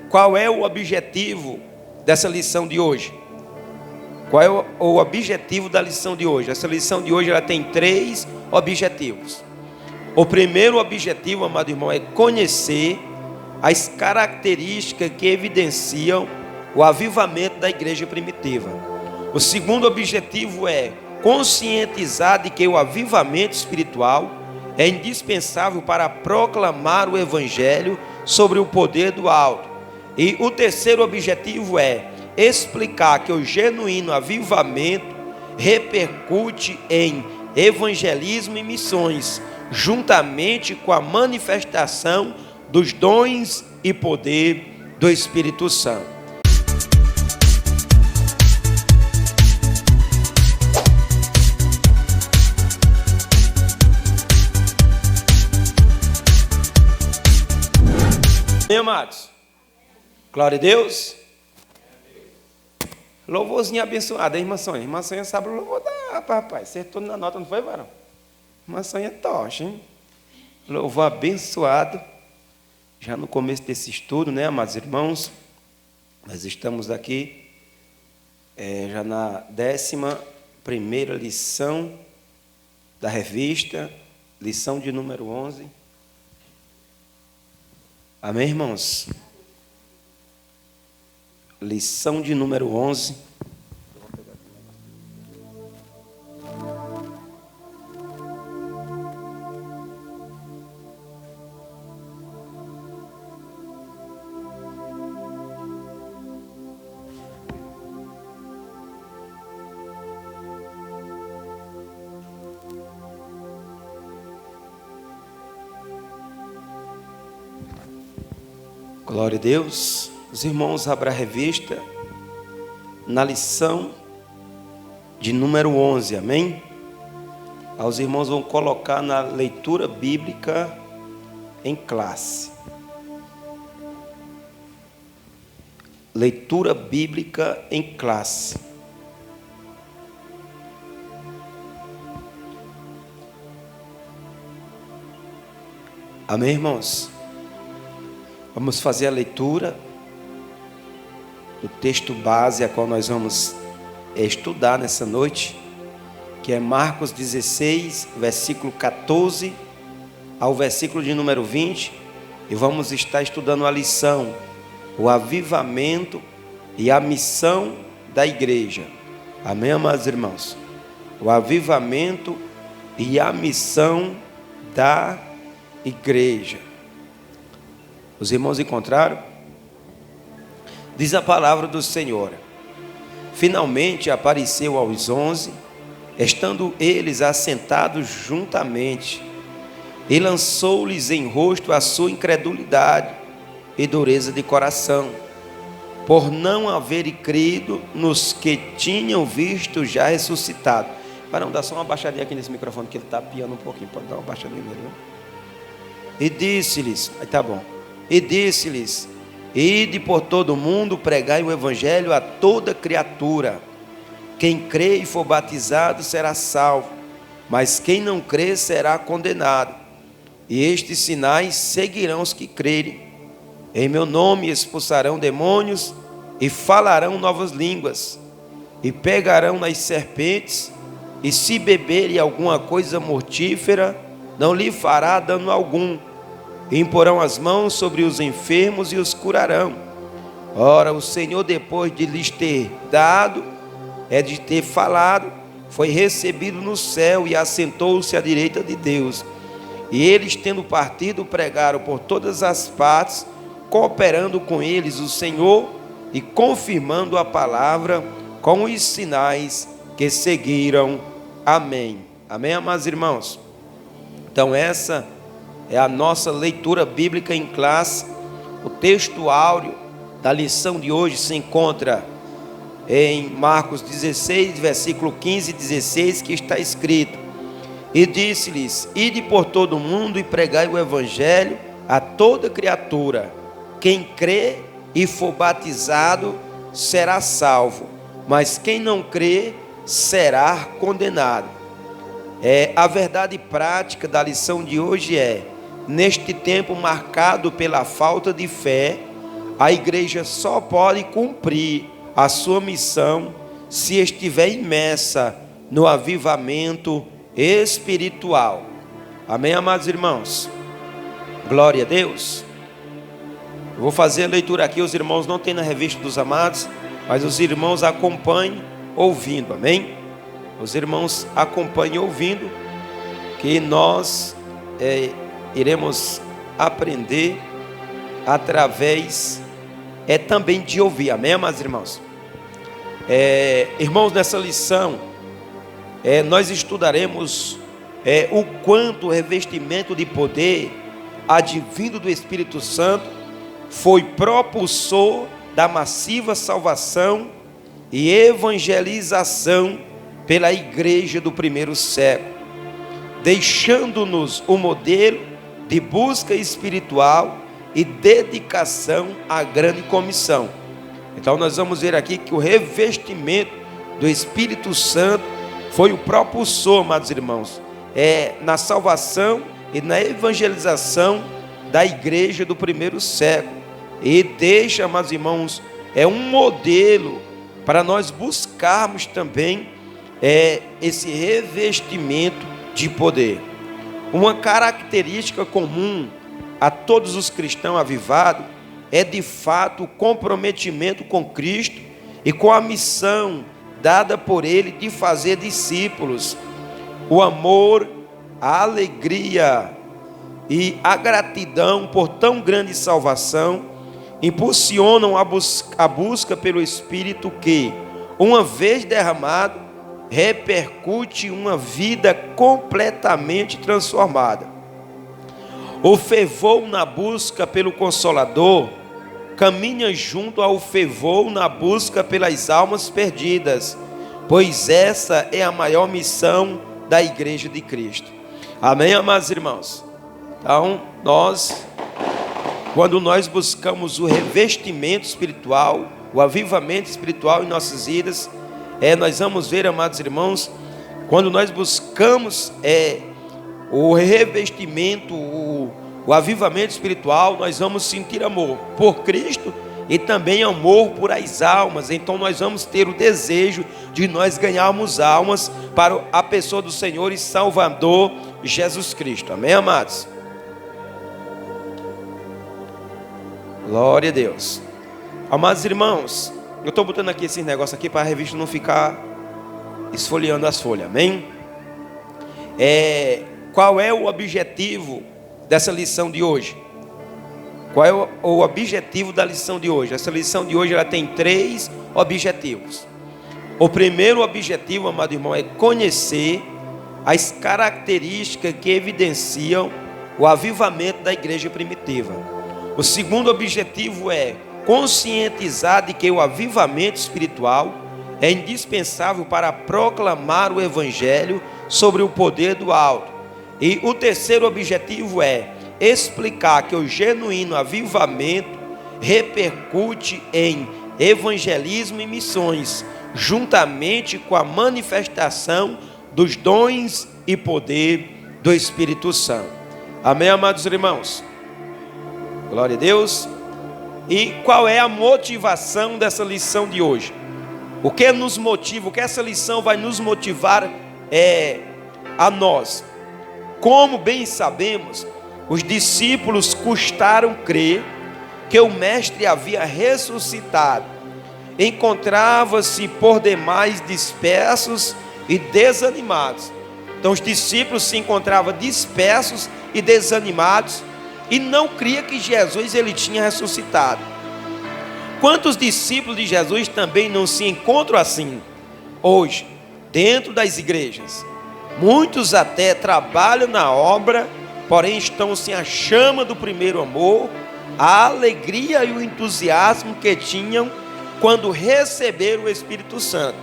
Qual é o objetivo dessa lição de hoje? Qual é o objetivo da lição de hoje? Essa lição de hoje ela tem 3 objetivos. O primeiro objetivo, amado irmão, é conhecer as características que evidenciam o avivamento da igreja primitiva. O segundo objetivo é conscientizar de que o avivamento espiritual é indispensável para proclamar o evangelho sobre o poder do alto. E o terceiro objetivo é explicar que o genuíno avivamento repercute em evangelismo e missões, juntamente com a manifestação dos dons e poder do Espírito Santo. Amém, amados? Glória a Deus. Louvorzinho abençoado, hein, irmã Sonha? Irmã Sonha sabe o louvor da rapaz. Acertou na nota, não foi, varão? Irmã Sonha é tocha, hein? Louvor abençoado. Já no começo desse estudo, né, amados irmãos? Nós estamos aqui já na 11ª lição da revista, lição de número 11. Amém, irmãos? Lição de número 11. Glória a Deus. Os irmãos abram a revista na lição de número 11, amém? Os irmãos vão colocar na leitura bíblica em classe. Leitura bíblica em classe. Amém, irmãos? Vamos fazer a leitura do texto base a qual nós vamos estudar nessa noite, que é Marcos 16, versículo 14 ao versículo de número 20, e vamos estar estudando a lição, o avivamento e a missão da igreja. Amém, amados irmãos? O avivamento e a missão da igreja. Os irmãos encontraram? Diz a palavra do Senhor: finalmente apareceu aos 11, estando eles assentados juntamente, e lançou-lhes em rosto a sua incredulidade e dureza de coração, por não haverem crido nos que tinham visto já ressuscitado. Para não dar só uma baixadinha aqui nesse microfone, que ele está piando um pouquinho, pode dar uma baixadinha nele, viu? E disse-lhes, aí tá bom, e disse-lhes: ide por todo o mundo, pregai o evangelho a toda criatura. Quem crê e for batizado será salvo, mas quem não crê será condenado. E estes sinais seguirão os que crerem. Em meu nome expulsarão demônios e falarão novas línguas. E pegarão nas serpentes, e se beberem alguma coisa mortífera, não lhe fará dano algum. E imporão as mãos sobre os enfermos e os curarão. Ora, o Senhor, depois de lhes ter dado, de ter falado, foi recebido no céu e assentou-se à direita de Deus. E eles, tendo partido, pregaram por todas as partes, cooperando com eles o Senhor e confirmando a palavra com os sinais que seguiram. Amém. Amém, amados irmãos? Então essa é a nossa leitura bíblica em classe. O texto áureo da lição de hoje se encontra em Marcos 16, versículo 15 e 16, que está escrito: e disse-lhes: ide por todo o mundo e pregai o evangelho a toda criatura. Quem crê e for batizado será salvo, mas quem não crê será condenado. A verdade prática da lição de hoje é: neste tempo marcado pela falta de fé, a igreja só pode cumprir a sua missão se estiver imersa no avivamento espiritual. Amém, amados irmãos? Glória a Deus. Eu vou fazer a leitura aqui, os irmãos não têm na revista dos amados, mas os irmãos acompanhem ouvindo, amém? Os irmãos acompanhem ouvindo, que nós iremos aprender através também de ouvir, amém, amados irmãos? Irmãos, nessa lição, nós estudaremos o quanto o revestimento de poder advindo do Espírito Santo foi propulsor da massiva salvação e evangelização pela igreja do primeiro século, deixando-nos o modelo de busca espiritual e dedicação à grande comissão. Então nós vamos ver aqui que o revestimento do Espírito Santo foi o propulsor, amados irmãos, na salvação e na evangelização da igreja do primeiro século, e deixa, amados irmãos, um modelo para nós buscarmos também esse revestimento de poder. Uma característica comum a todos os cristãos avivados é de fato o comprometimento com Cristo e com a missão dada por Ele de fazer discípulos. O amor, a alegria e a gratidão por tão grande salvação impulsionam a busca pelo Espírito que, uma vez derramado, repercute uma vida completamente transformada. O fervor na busca pelo Consolador caminha junto ao fervor na busca pelas almas perdidas, pois essa é a maior missão da igreja de Cristo. Amém, amados irmãos? Então, quando nós buscamos o revestimento espiritual, o avivamento espiritual em nossas vidas, nós vamos ver, amados irmãos, quando nós buscamos o revestimento, o avivamento espiritual, nós vamos sentir amor por Cristo e também amor por as almas. Então nós vamos ter o desejo de nós ganharmos almas para a pessoa do Senhor e Salvador Jesus Cristo. Amém, amados? Glória a Deus. Amados irmãos, eu estou botando aqui esses negócios aqui para a revista não ficar esfoliando as folhas, amém? Qual é o objetivo dessa lição de hoje? Qual é o objetivo da lição de hoje? Essa lição de hoje ela tem 3 objetivos. O primeiro objetivo, amado irmão, é conhecer as características que evidenciam o avivamento da igreja primitiva. O segundo objetivo é conscientizar de que o avivamento espiritual é indispensável para proclamar o evangelho sobre o poder do alto. E o terceiro objetivo é explicar que o genuíno avivamento repercute em evangelismo e missões, juntamente com a manifestação dos dons e poder do Espírito Santo. Amém, amados irmãos? Glória a Deus. E qual é a motivação dessa lição de hoje? O que nos motiva, o que essa lição vai nos motivar a nós? Como bem sabemos, os discípulos custaram crer que o Mestre havia ressuscitado. Encontrava-se por demais dispersos e desanimados. Então os discípulos se encontravam dispersos e desanimados e não cria que Jesus ele tinha ressuscitado. Quantos discípulos de Jesus também não se encontram assim hoje, dentro das igrejas? Muitos até trabalham na obra, porém estão sem a chama do primeiro amor, a alegria e o entusiasmo que tinham quando receberam o Espírito Santo.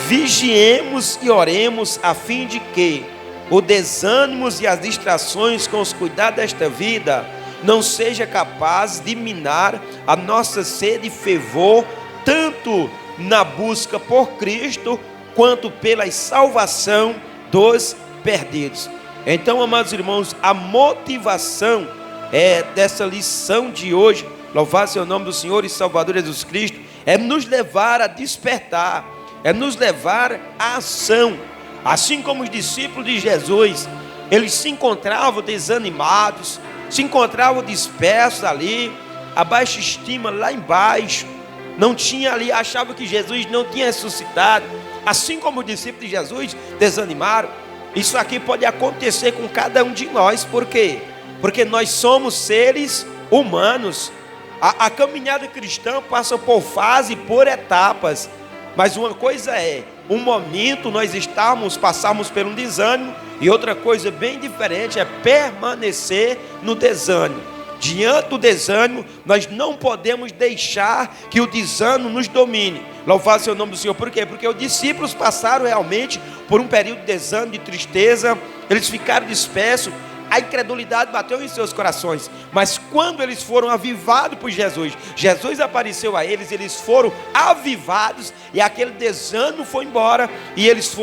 Vigiemos e oremos a fim de que o desânimo e as distrações com os cuidados desta vida não seja capaz de minar a nossa sede e fervor, tanto na busca por Cristo, quanto pela salvação dos perdidos. Então, amados irmãos, a motivação dessa lição de hoje, louvado seja o nome do Senhor e Salvador Jesus Cristo, é nos levar a despertar, é nos levar à ação. Assim como os discípulos de Jesus, eles se encontravam desanimados, se encontravam dispersos ali, a baixa estima lá embaixo, não tinha ali, achava que Jesus não tinha ressuscitado. Assim como os discípulos de Jesus desanimaram, isso aqui pode acontecer com cada um de nós. Por quê? Porque nós somos seres humanos. A caminhada cristã passa por fase, por etapas. Mas uma coisa é, um momento nós passarmos por um desânimo, e outra coisa bem diferente é permanecer no desânimo. Diante do desânimo, nós não podemos deixar que o desânimo nos domine. Louvado seja o nome do Senhor. Por quê? Porque os discípulos passaram realmente por um período de desânimo, de tristeza. Eles ficaram dispersos. A incredulidade bateu em seus corações. Mas quando eles foram avivados por Jesus, Jesus apareceu a eles, eles foram avivados, e aquele desânimo foi embora, e eles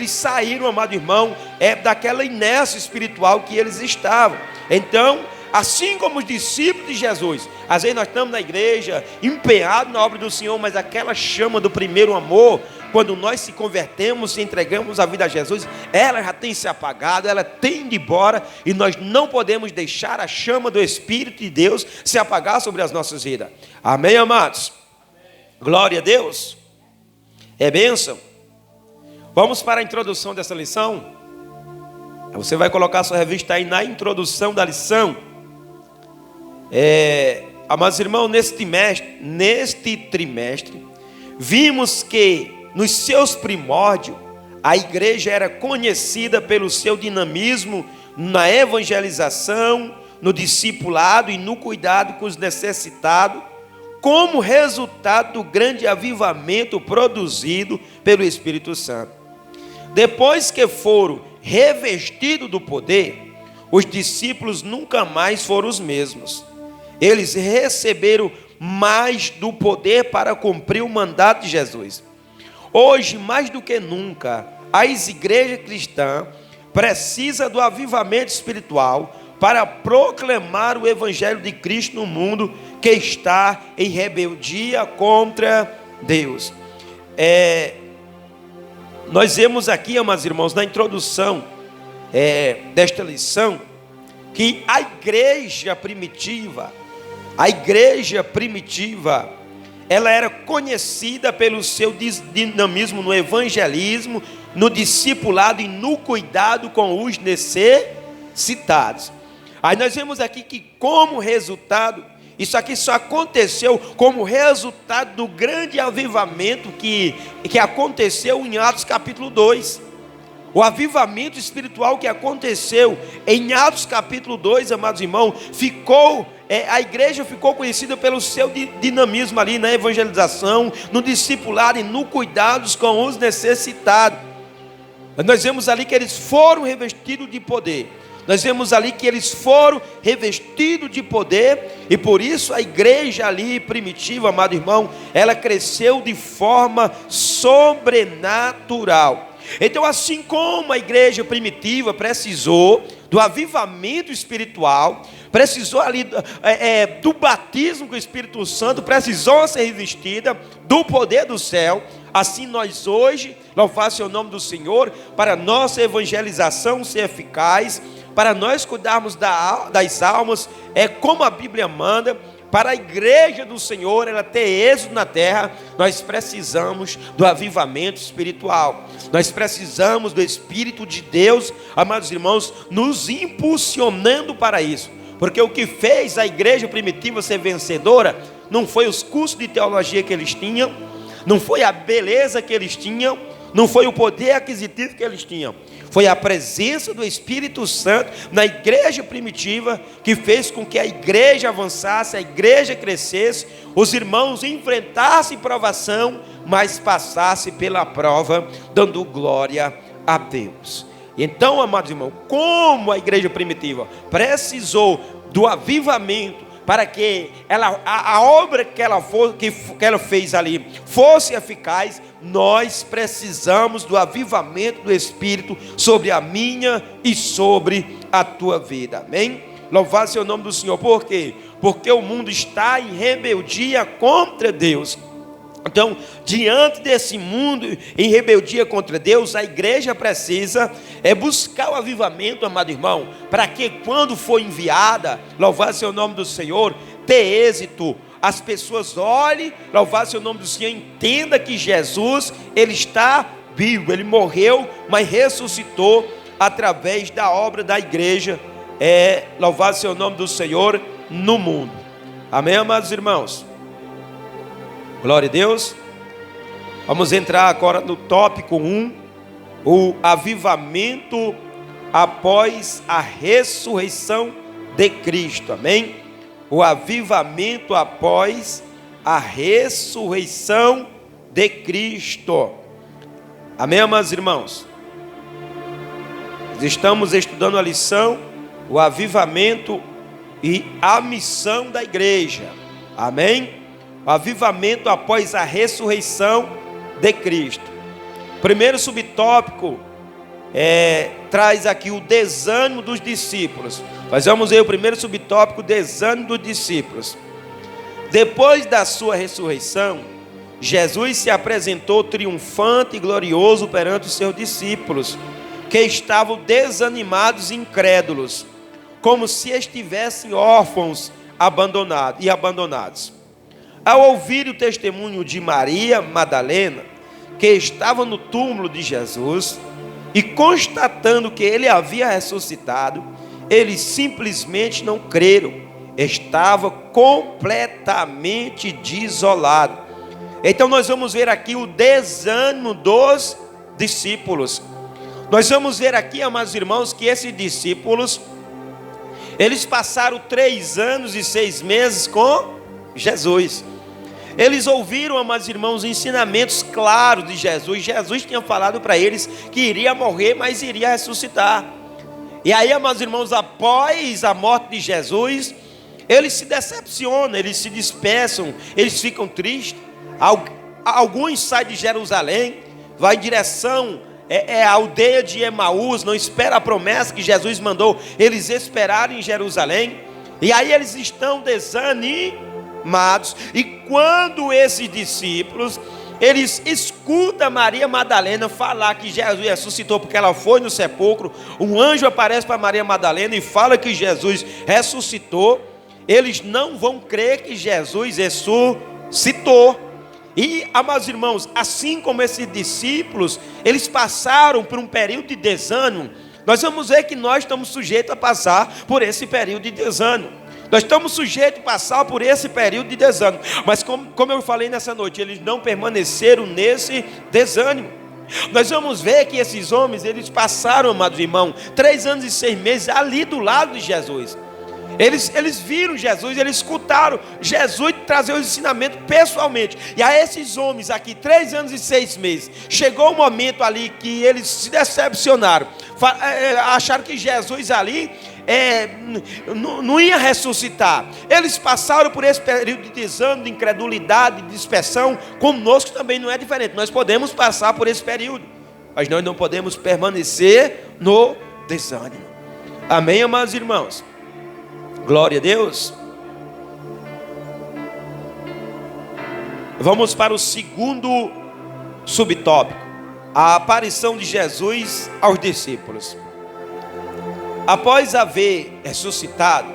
saíram, amado irmão, daquela inércia espiritual que eles estavam. Então, assim como os discípulos de Jesus, às vezes nós estamos na igreja, empenhados na obra do Senhor, mas aquela chama do primeiro amor, quando nós se convertemos e entregamos a vida a Jesus, ela já tem se apagado, ela tem ido embora, e nós não podemos deixar a chama do Espírito de Deus se apagar sobre as nossas vidas. Amém, amados? Amém. Glória a Deus. É bênção. Vamos para a introdução dessa lição. Você vai colocar sua revista aí na introdução da lição. Amados irmãos, neste trimestre, vimos que nos seus primórdios, a igreja era conhecida pelo seu dinamismo na evangelização, no discipulado e no cuidado com os necessitados, como resultado do grande avivamento produzido pelo Espírito Santo. Depois que foram revestidos do poder, os discípulos nunca mais foram os mesmos. Eles receberam mais do poder para cumprir o mandato de Jesus. Hoje, mais do que nunca, as igrejas cristãs precisam do avivamento espiritual para proclamar o Evangelho de Cristo no mundo que está em rebeldia contra Deus. Nós vemos aqui, amados irmãos, na introdução desta lição, que a igreja primitiva, ela era conhecida pelo seu dinamismo no evangelismo, no discipulado e no cuidado com os necessitados. Aí nós vemos aqui que, como resultado, isso aqui só aconteceu como resultado do grande avivamento que aconteceu em Atos capítulo 2. O avivamento espiritual que aconteceu em Atos capítulo 2, amados irmãos, a igreja ficou conhecida pelo seu dinamismo ali na evangelização, no discipulado e no cuidado com os necessitados. Nós vemos ali que eles foram revestidos de poder. Nós vemos ali que eles foram revestidos de poder, e por isso a igreja ali primitiva, amado irmão, ela cresceu de forma sobrenatural. Então, assim como a igreja primitiva precisou do avivamento espiritual, precisou ali do batismo com o Espírito Santo, precisou ser revestida do poder do céu, assim nós hoje, louvado seja o nome do Senhor, para nossa evangelização ser eficaz, para nós cuidarmos das almas, como a Bíblia manda, para a igreja do Senhor, ela ter êxito na terra, nós precisamos do avivamento espiritual. Nós precisamos do Espírito de Deus, amados irmãos, nos impulsionando para isso. Porque o que fez a igreja primitiva ser vencedora, não foi os cursos de teologia que eles tinham, não foi a beleza que eles tinham, não foi o poder aquisitivo que eles tinham. Foi a presença do Espírito Santo na igreja primitiva que fez com que a igreja avançasse, a igreja crescesse, os irmãos enfrentassem provação, mas passassem pela prova, dando glória a Deus. Então, amados irmãos, como a igreja primitiva precisou do avivamento para que a obra que ela fez ali fosse eficaz, nós precisamos do avivamento do Espírito sobre a minha e sobre a tua vida. Amém? Louvado seja o nome do Senhor. Por quê? Porque o mundo está em rebeldia contra Deus. Então, diante desse mundo em rebeldia contra Deus, a igreja precisa buscar o avivamento, amado irmão, para que quando for enviada, louvado seja o nome do Senhor, ter êxito. As pessoas olhem, louvado seja o nome do Senhor, entenda que Jesus, Ele está vivo, Ele morreu, mas ressuscitou através da obra da igreja, louvado seja o nome do Senhor, no mundo. Amém, amados irmãos? Glória a Deus. Vamos entrar agora no tópico 1, o avivamento após a ressurreição de Cristo. Amém? O avivamento após a ressurreição de Cristo. Amém, amados irmãos? Estamos estudando a lição, o avivamento e a missão da igreja. Amém? O avivamento após a ressurreição de Cristo. Primeiro subtópico traz aqui o desânimo dos discípulos. Nós vamos ver o primeiro subtópico, desânimo dos discípulos. Depois da sua ressurreição, Jesus se apresentou triunfante e glorioso perante os seus discípulos, que estavam desanimados e incrédulos, como se estivessem órfãos abandonados. Ao ouvir o testemunho de Maria Madalena, que estava no túmulo de Jesus, e constatando que ele havia ressuscitado, eles simplesmente não creram. Estava completamente desolado. Então nós vamos ver aqui o desânimo dos discípulos. Nós vamos ver aqui, amados irmãos, que esses discípulos, eles passaram 3 anos e 6 meses com Jesus. Eles ouviram, amados irmãos, ensinamentos claros de Jesus. Jesus tinha falado para eles que iria morrer, mas iria ressuscitar. E aí, amados irmãos, após a morte de Jesus, eles se decepcionam, eles se dispersam, eles ficam tristes. Alguns saem de Jerusalém, vai em direção à aldeia de Emaús, não espera a promessa que Jesus mandou eles esperarem em Jerusalém. E aí eles estão desanimados. E quando esses discípulos, eles escutam Maria Madalena falar que Jesus ressuscitou, porque ela foi no sepulcro, um anjo aparece para Maria Madalena e fala que Jesus ressuscitou, eles não vão crer que Jesus ressuscitou. E, amados irmãos, assim como esses discípulos, eles passaram por um período de desânimo, nós vamos ver que nós estamos sujeitos a passar por esse período de desânimo. Nós estamos sujeitos a passar por esse período de desânimo. Mas como eu falei nessa noite, eles não permaneceram nesse desânimo. Nós vamos ver que esses homens, eles passaram, amados irmãos, 3 anos e 6 meses ali do lado de Jesus. Eles viram Jesus, eles escutaram Jesus trazer os ensinamentos pessoalmente. E a esses homens aqui, 3 anos e 6 meses, chegou um momento ali que eles se decepcionaram. Acharam que Jesus ali não ia ressuscitar. Eles passaram por esse período de desânimo, de incredulidade, de dispersão. Conosco também não é diferente. Nós podemos passar por esse período, mas nós não podemos permanecer no desânimo. Amém, amados irmãos? Glória a Deus. Vamos para o segundo subtópico, a aparição de Jesus aos discípulos. Após haver ressuscitado,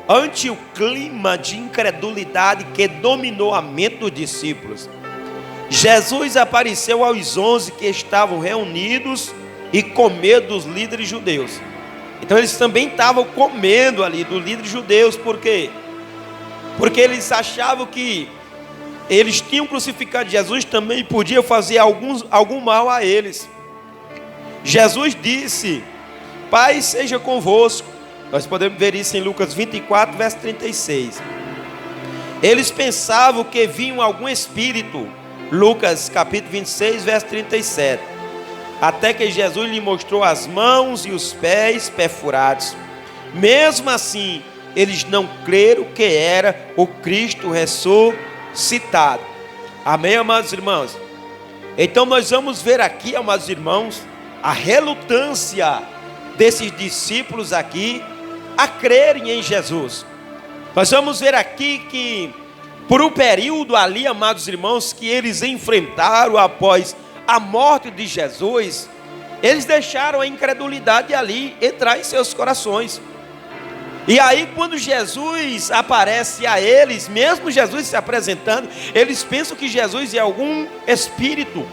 ante o clima de incredulidade que dominou a mente dos discípulos, Jesus apareceu aos 11 que estavam reunidos e com medo dos líderes judeus. Então eles também estavam com medo ali dos líderes judeus. Por quê? Porque eles achavam que eles tinham crucificado Jesus, também podia fazer algum mal a eles. Jesus disse: Pai seja convosco. Nós podemos ver isso em Lucas 24, verso 36. Eles pensavam que vinha algum espírito. Lucas capítulo 26, verso 37. Até que Jesus lhe mostrou as mãos e os pés perfurados. Mesmo assim, eles não creram que era o Cristo ressuscitado. Amém, amados irmãos? Então nós vamos ver aqui, amados irmãos, a relutância desses discípulos aqui a crerem em Jesus. Nós vamos ver aqui que por um período ali, amados irmãos, que eles enfrentaram após a morte de Jesus, eles deixaram a incredulidade ali entrar em seus corações. E aí quando Jesus aparece a eles, mesmo Jesus se apresentando, eles pensam que Jesus é algum espírito.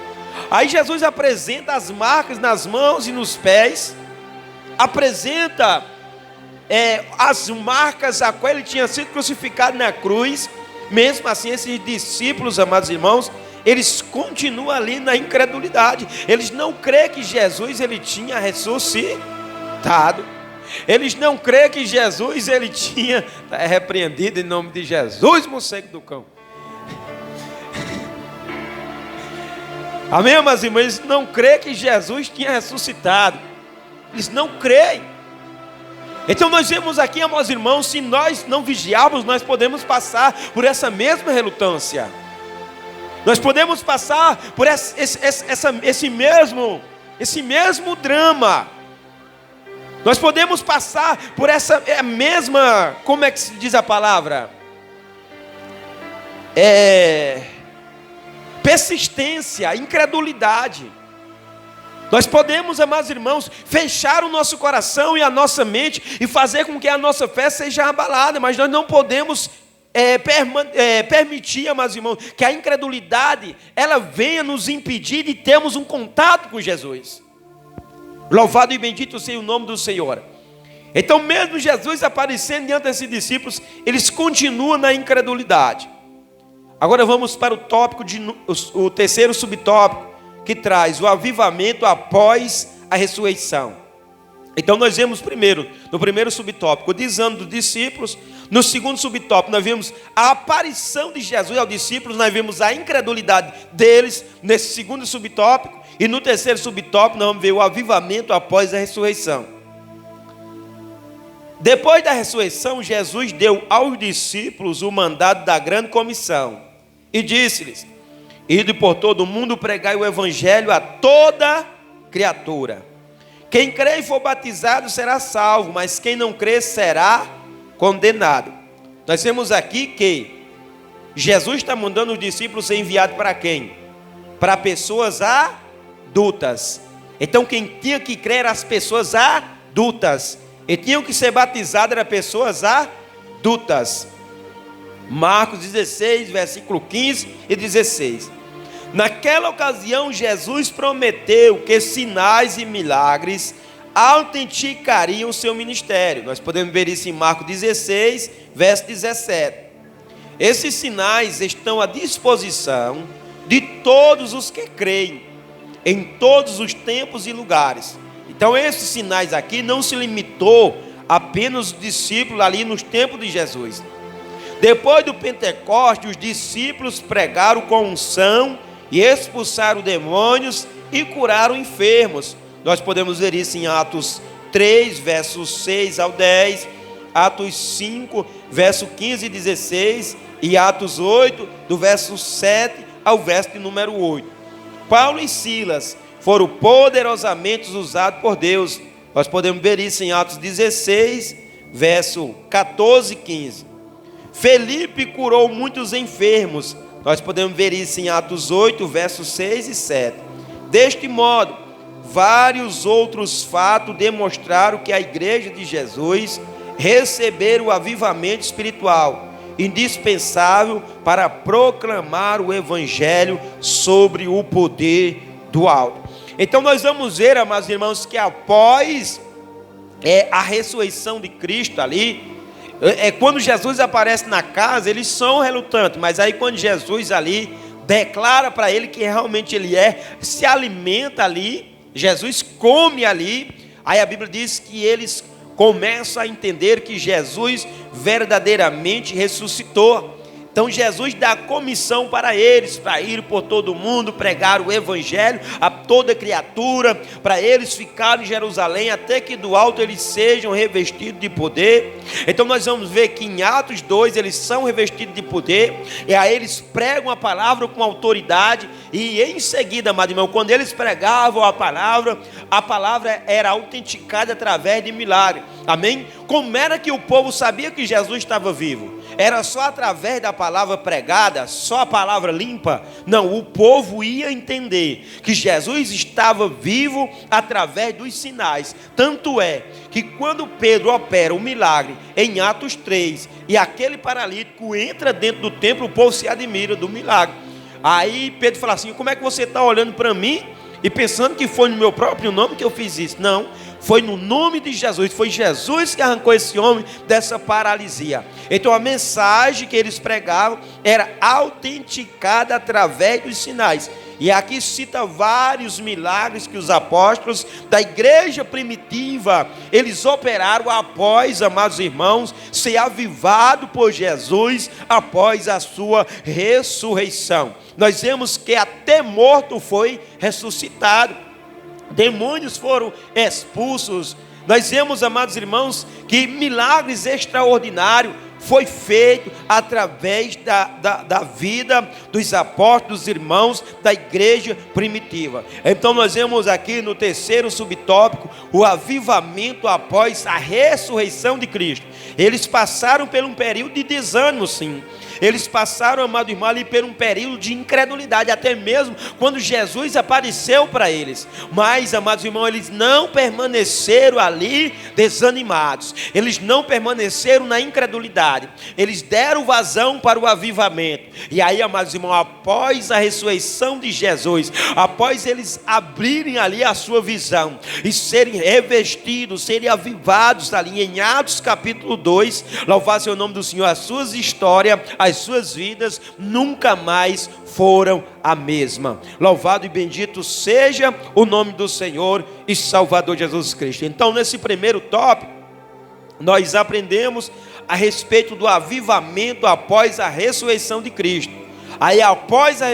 Aí Jesus apresenta as marcas nas mãos e nos pés, apresenta as marcas a qual ele tinha sido crucificado na cruz. Mesmo assim, esses discípulos, amados irmãos, eles continuam ali na incredulidade. Eles não creem que Jesus ele tinha ressuscitado. Eles não creem que Jesus ele tinha repreendido em nome de Jesus, morcego do cão. Amém, meus irmãos? Eles não creem que Jesus tinha ressuscitado. Eles não creem. Então nós vemos aqui, amados irmãos, se nós não vigiarmos, nós podemos passar por essa mesma relutância. Nós podemos passar por esse mesmo drama. Nós podemos passar por essa mesma, como é que se diz a palavra? Persistência, incredulidade. Nós podemos, amados irmãos, fechar o nosso coração e a nossa mente e fazer com que a nossa fé seja abalada, mas nós não podemos permitir, amados irmãos, que a incredulidade ela venha nos impedir de termos um contato com Jesus. Louvado e bendito seja o nome do Senhor. Então mesmo Jesus aparecendo diante desses discípulos, eles continuam na incredulidade. Agora vamos para o terceiro subtópico, que traz o avivamento após a ressurreição. Então nós vemos primeiro, no primeiro subtópico, o desânimo dos discípulos. No segundo subtópico nós vemos a aparição de Jesus aos discípulos. Nós vemos a incredulidade deles nesse segundo subtópico. E no terceiro subtópico nós vamos ver o avivamento após a ressurreição. Depois da ressurreição, Jesus deu aos discípulos o mandado da grande comissão e disse-lhes: ide por todo o mundo, pregai o evangelho a toda criatura. Quem crê e for batizado será salvo, mas quem não crê será condenado. Nós vemos aqui que Jesus está mandando os discípulos ser enviados para quem? Para pessoas adultas. Então quem tinha que crer eram as pessoas adultas, e tinham que ser batizadas eram pessoas adultas. Marcos 16, versículo 15 e 16. Naquela ocasião, Jesus prometeu que sinais e milagres autenticariam o seu ministério. Nós podemos ver isso em Marcos 16, verso 17. Esses sinais estão à disposição de todos os que creem, em todos os tempos e lugares. Então, esses sinais aqui não se limitou apenas os discípulos ali nos tempos de Jesus. Depois do Pentecostes, os discípulos pregaram com unção e expulsaram demônios e curaram enfermos. Nós podemos ver isso em Atos 3, versos 6 ao 10, Atos 5, verso 15 e 16, e Atos 8, do verso 7 ao verso de número 8. Paulo e Silas foram poderosamente usados por Deus. Nós podemos ver isso em Atos 16, verso 14 e 15. Felipe curou muitos enfermos. Nós podemos ver isso em Atos 8, versos 6 e 7. Deste modo, vários outros fatos demonstraram que a igreja de Jesus receberam o avivamento espiritual, indispensável para proclamar o evangelho sobre o poder do alto. Então nós vamos ver, amados irmãos, que após a ressurreição de Cristo ali, quando Jesus aparece na casa, eles são relutantes, mas aí quando Jesus ali declara para ele que realmente ele se alimenta ali, Jesus come ali, aí a Bíblia diz que eles começam a entender que Jesus verdadeiramente ressuscitou. Então Jesus dá comissão para eles, para ir por todo mundo, pregar o evangelho a toda criatura, para eles ficarem em Jerusalém, até que do alto eles sejam revestidos de poder. Então nós vamos ver que em Atos 2 eles são revestidos de poder, e aí eles pregam a palavra com autoridade, e em seguida, amado irmão, quando eles pregavam a palavra era autenticada através de milagres. Amém? Como era que o povo sabia que Jesus estava vivo? Era só através da palavra pregada, só a palavra limpa? Não, o povo ia entender que Jesus estava vivo através dos sinais. Tanto é que quando Pedro opera o milagre em Atos 3, e aquele paralítico entra dentro do templo, o povo se admira do milagre. Aí Pedro fala assim: como é que você está olhando para mim e pensando que foi no meu próprio nome que eu fiz isso? Não, foi no nome de Jesus. Foi Jesus que arrancou esse homem dessa paralisia. Então a mensagem que eles pregavam era autenticada através dos sinais. E aqui cita vários milagres que os apóstolos da igreja primitiva eles operaram após, amados irmãos, ser avivado por Jesus após a sua ressurreição. Nós vemos que até morto foi ressuscitado, demônios foram expulsos. Nós vemos, amados irmãos, que milagres extraordinários foi feito através da vida dos apóstolos, dos irmãos da igreja primitiva. Então nós vemos aqui no terceiro subtópico o avivamento após a ressurreição de Cristo. Eles passaram por um período de desânimo, sim. Eles passaram, amado irmão, ali por um período de incredulidade, até mesmo quando Jesus apareceu para eles. Mas, amados irmãos, eles não permaneceram ali desanimados. Eles não permaneceram na incredulidade. Eles deram vazão para o avivamento. E aí, amados irmãos, após a ressurreição de Jesus, após eles abrirem ali a sua visão e serem revestidos, serem avivados ali em Atos capítulo 2, louvado seja o nome do Senhor, as suas histórias, as suas vidas nunca mais foram a mesma. Louvado e bendito seja o nome do Senhor e Salvador Jesus Cristo. Então, nesse primeiro tópico, nós aprendemos a respeito do avivamento após a ressurreição de Cristo. Aí após a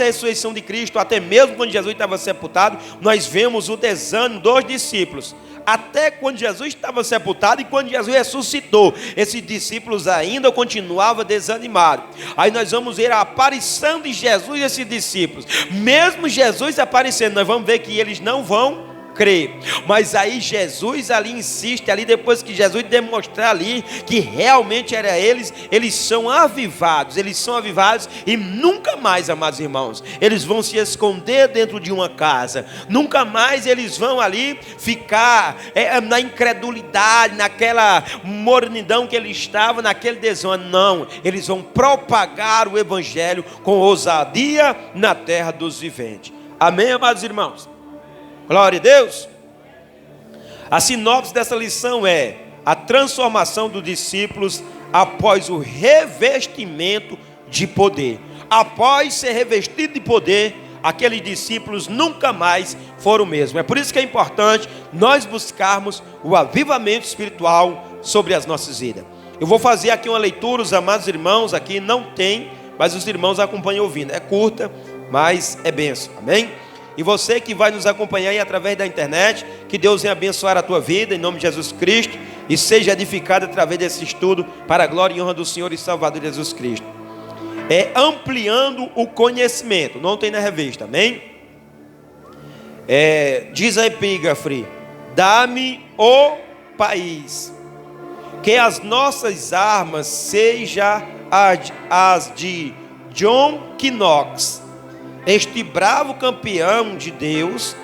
ressurreição de Cristo, até mesmo quando Jesus estava sepultado, nós vemos o desânimo dos discípulos. Até quando Jesus estava sepultado e quando Jesus ressuscitou, esses discípulos ainda continuavam desanimados. Aí nós vamos ver a aparição de Jesus a esses discípulos. Mesmo Jesus aparecendo, nós vamos ver que eles não vão crer. Mas aí Jesus ali insiste, ali depois que Jesus demonstrar ali que realmente era eles são avivados e nunca mais, amados irmãos, eles vão se esconder dentro de uma casa, nunca mais eles vão ali ficar na incredulidade, naquela mornidão que eles estavam, naquele desânimo. Não, eles vão propagar o evangelho com ousadia na terra dos viventes. Amém, amados irmãos? Glória a Deus. A sinopse dessa lição é a transformação dos discípulos após o revestimento de poder. Após ser revestido de poder, aqueles discípulos nunca mais foram o mesmo. É por isso que é importante nós buscarmos o avivamento espiritual sobre as nossas vidas. Eu vou fazer aqui uma leitura, os amados irmãos aqui não tem, mas os irmãos acompanham ouvindo. É curta, mas é bênção. Amém? E você que vai nos acompanhar aí através da internet, que Deus venha abençoar a tua vida, em nome de Jesus Cristo, e seja edificado através desse estudo, para a glória e honra do Senhor e Salvador Jesus Cristo. Ampliando o conhecimento, não tem na revista, amém? Diz a epígrafe: dá-me o país, que as nossas armas sejam as de John Knox. Este bravo campeão de Deus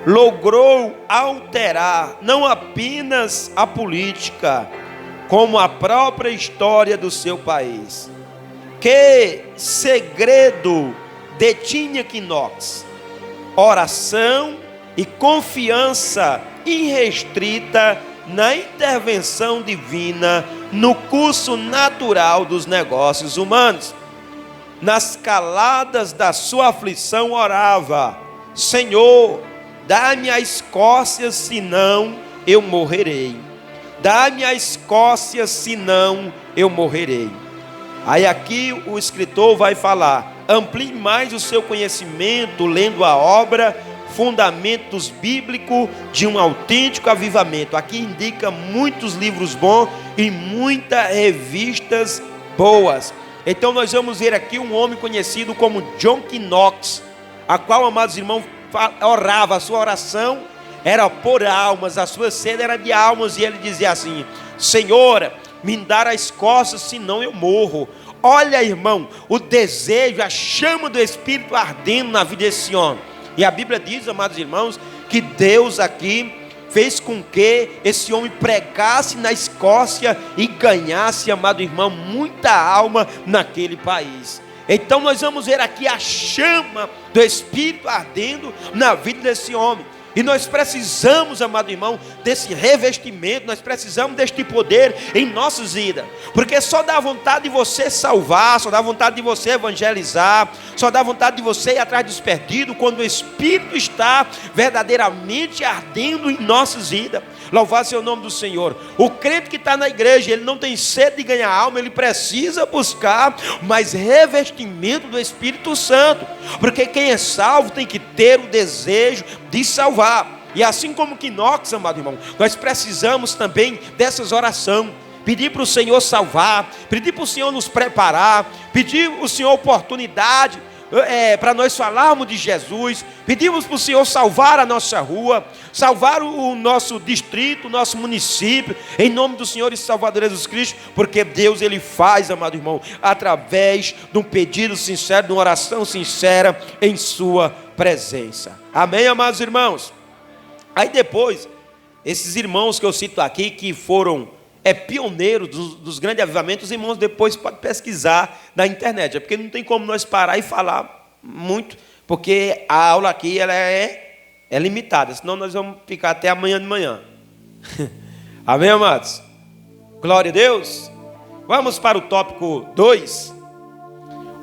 logrou alterar não apenas a política, como a própria história do seu país. Que segredo detinha Knox? Oração e confiança irrestrita na intervenção divina no curso natural dos negócios humanos. Nas caladas da sua aflição orava: Senhor, dá-me a Escócia, senão eu morrerei. Dá-me a Escócia, senão eu morrerei. Aí aqui o escritor vai falar: amplie mais o seu conhecimento lendo a obra Fundamentos Bíblicos de um Autêntico Avivamento. Aqui indica muitos livros bons e muitas revistas boas. Então nós vamos ver aqui um homem conhecido como John Knox, a qual, amados irmãos, orava. A sua oração era por almas, a sua sede era de almas, e ele dizia assim: Senhor, me dar as costas, senão eu morro. Olha, irmão, o desejo, a chama do Espírito ardendo na vida desse homem. E a Bíblia diz, amados irmãos, que Deus aqui fez com que esse homem pregasse na Escócia e ganhasse, amado irmão, muita alma naquele país. Então nós vamos ver aqui a chama do Espírito ardendo na vida desse homem. E nós precisamos, amado irmão, desse revestimento, nós precisamos deste poder em nossas vidas. Porque só dá vontade de você salvar, só dá vontade de você evangelizar, só dá vontade de você ir atrás dos perdidos, quando o Espírito está verdadeiramente ardendo em nossas vidas. Louvado seja o nome do Senhor. O crente que está na igreja, ele não tem sede de ganhar alma, ele precisa buscar mais revestimento do Espírito Santo. Porque quem é salvo tem que ter o desejo de salvar. E assim como Knox, amado irmão, nós precisamos também dessas orações. Pedir para o Senhor salvar, pedir para o Senhor nos preparar, pedir para o Senhor oportunidade para nós falarmos de Jesus. Pedimos para o Senhor salvar a nossa rua, salvar o nosso distrito, o nosso município, em nome do Senhor e Salvador Jesus Cristo, porque Deus, Ele faz, amado irmão, através de um pedido sincero, de uma oração sincera em sua presença. Amém, amados irmãos? Aí depois, esses irmãos que eu cito aqui, que foram pioneiros dos grandes avivamentos, os irmãos depois podem pesquisar na internet, porque não tem como nós parar e falar muito, porque a aula aqui ela é limitada, senão nós vamos ficar até amanhã de manhã. Amém, amados? Glória a Deus. Vamos para o tópico 2,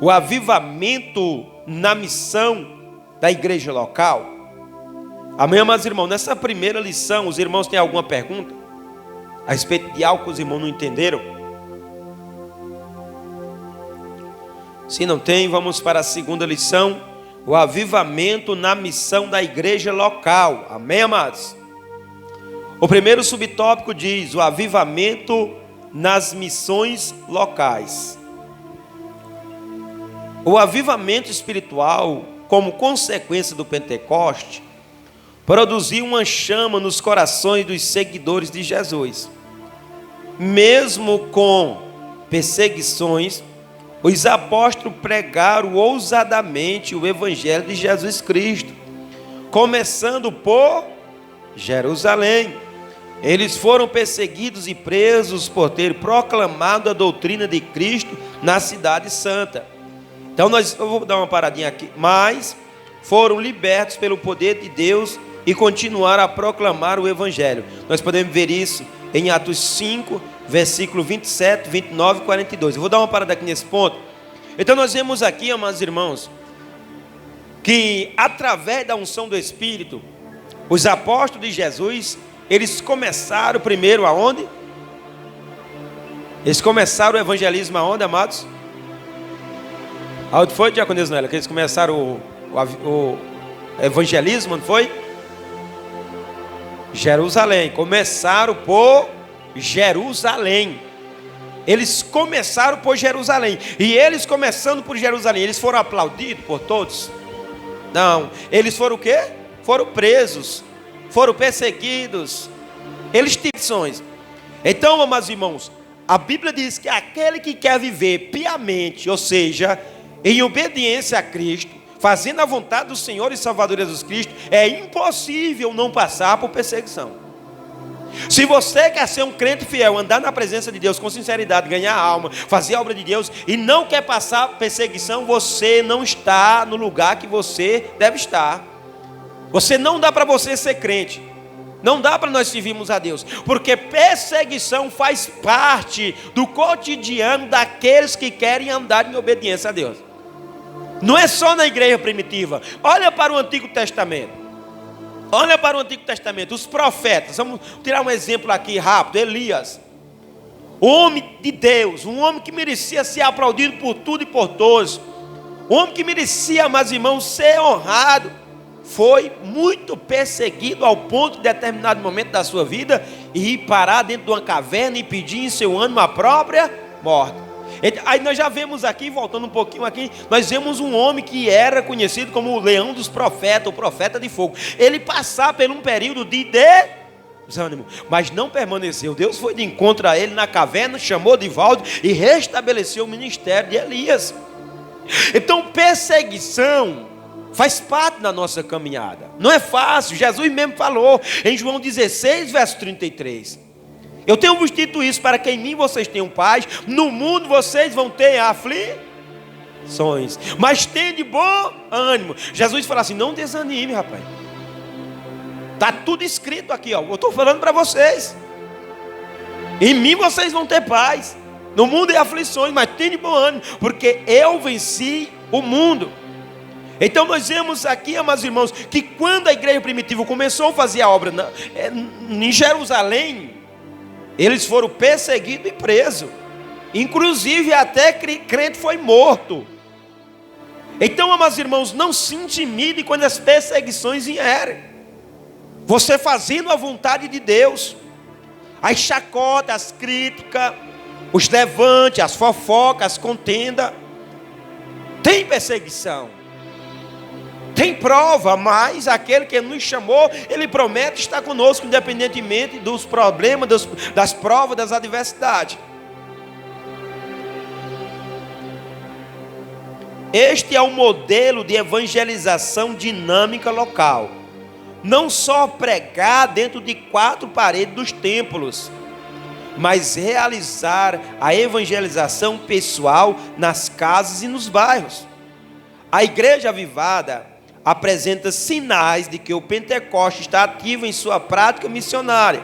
o avivamento na missão da igreja local. Amém, amados irmãos? Nessa primeira lição, os irmãos têm alguma pergunta a respeito de algo que os irmãos não entenderam? Se não tem, vamos para a segunda lição, o avivamento na missão da igreja local. Amém, amados? O primeiro subtópico diz: o avivamento nas missões locais. O avivamento espiritual, como consequência do Pentecoste, produziu uma chama nos corações dos seguidores de Jesus. Mesmo com perseguições, os apóstolos pregaram ousadamente o evangelho de Jesus Cristo, começando por Jerusalém. Eles foram perseguidos e presos por ter proclamado a doutrina de Cristo na cidade santa. Então eu vou dar uma paradinha aqui. Mas foram libertos pelo poder de Deus e continuaram a proclamar o evangelho. Nós podemos ver isso em Atos 5, versículo 27, 29 e 42. Eu vou dar uma parada aqui nesse ponto. Então nós vemos aqui, amados irmãos, que através da unção do Espírito, os apóstolos de Jesus, eles começaram primeiro aonde? Eles começaram o evangelismo aonde, amados? Aonde foi, diaconisa Noela, que eles começaram o evangelismo, não foi? Jerusalém. Começaram por Jerusalém. Eles começaram por Jerusalém. E eles começando por Jerusalém, eles foram aplaudidos por todos? Não. Eles foram o quê? Foram presos, foram perseguidos. Eles tiveram ações. Então, amados irmãos, a Bíblia diz que aquele que quer viver piamente, ou seja, em obediência a Cristo, fazendo a vontade do Senhor e Salvador Jesus Cristo, é impossível não passar por perseguição. Se você quer ser um crente fiel, andar na presença de Deus com sinceridade, ganhar a alma, fazer a obra de Deus e não quer passar perseguição, você não está no lugar que você deve estar. Você não dá para você ser crente. Não dá para nós servirmos a Deus, porque perseguição faz parte do cotidiano daqueles que querem andar em obediência a Deus. Não é só na igreja primitiva. Olha para o Antigo Testamento. Olha para o Antigo Testamento, os profetas. Vamos tirar um exemplo aqui rápido. Elias. um homem de Deus, um homem que merecia ser aplaudido por tudo e por todos, um homem que merecia, amados irmãos, ser honrado, foi muito perseguido ao ponto de determinado momento da sua vida ir parar dentro de uma caverna e pedir em seu ânimo a própria morte. Aí nós já vemos aqui, voltando um pouquinho aqui, nós vemos um homem que era conhecido como o leão dos profetas, o profeta de fogo. Ele passava por um período de desânimo, mas não permaneceu. Deus foi de encontro a ele na caverna, chamou de volta e restabeleceu o ministério de Elias. Então perseguição faz parte da nossa caminhada, não é fácil. Jesus mesmo falou em João 16, verso 33: eu tenho vos dito isso para que em mim vocês tenham paz, no mundo vocês vão ter aflições, mas tende bom ânimo. Jesus fala assim: não desanime, rapaz, está tudo escrito aqui, ó. Eu estou falando para vocês, em mim vocês vão ter paz, no mundo é aflições, mas tende bom ânimo, porque eu venci o mundo. Então nós vemos aqui, amados irmãos, que quando a igreja primitiva começou a fazer a obra em Jerusalém, eles foram perseguidos e presos, inclusive até crente foi morto. Então, amados irmãos, não se intimide quando as perseguições vierem. Você fazendo a vontade de Deus, as chacotas, as críticas, os levantes, as fofocas, as contendas, tem perseguição, tem prova, mas aquele que nos chamou, ele promete estar conosco, independentemente dos problemas, das provas, das adversidades. Este é o modelo de evangelização dinâmica local. Não só pregar dentro de 4 paredes dos templos, mas realizar a evangelização pessoal nas casas e nos bairros. A igreja avivada apresenta sinais de que o Pentecoste está ativo em sua prática missionária.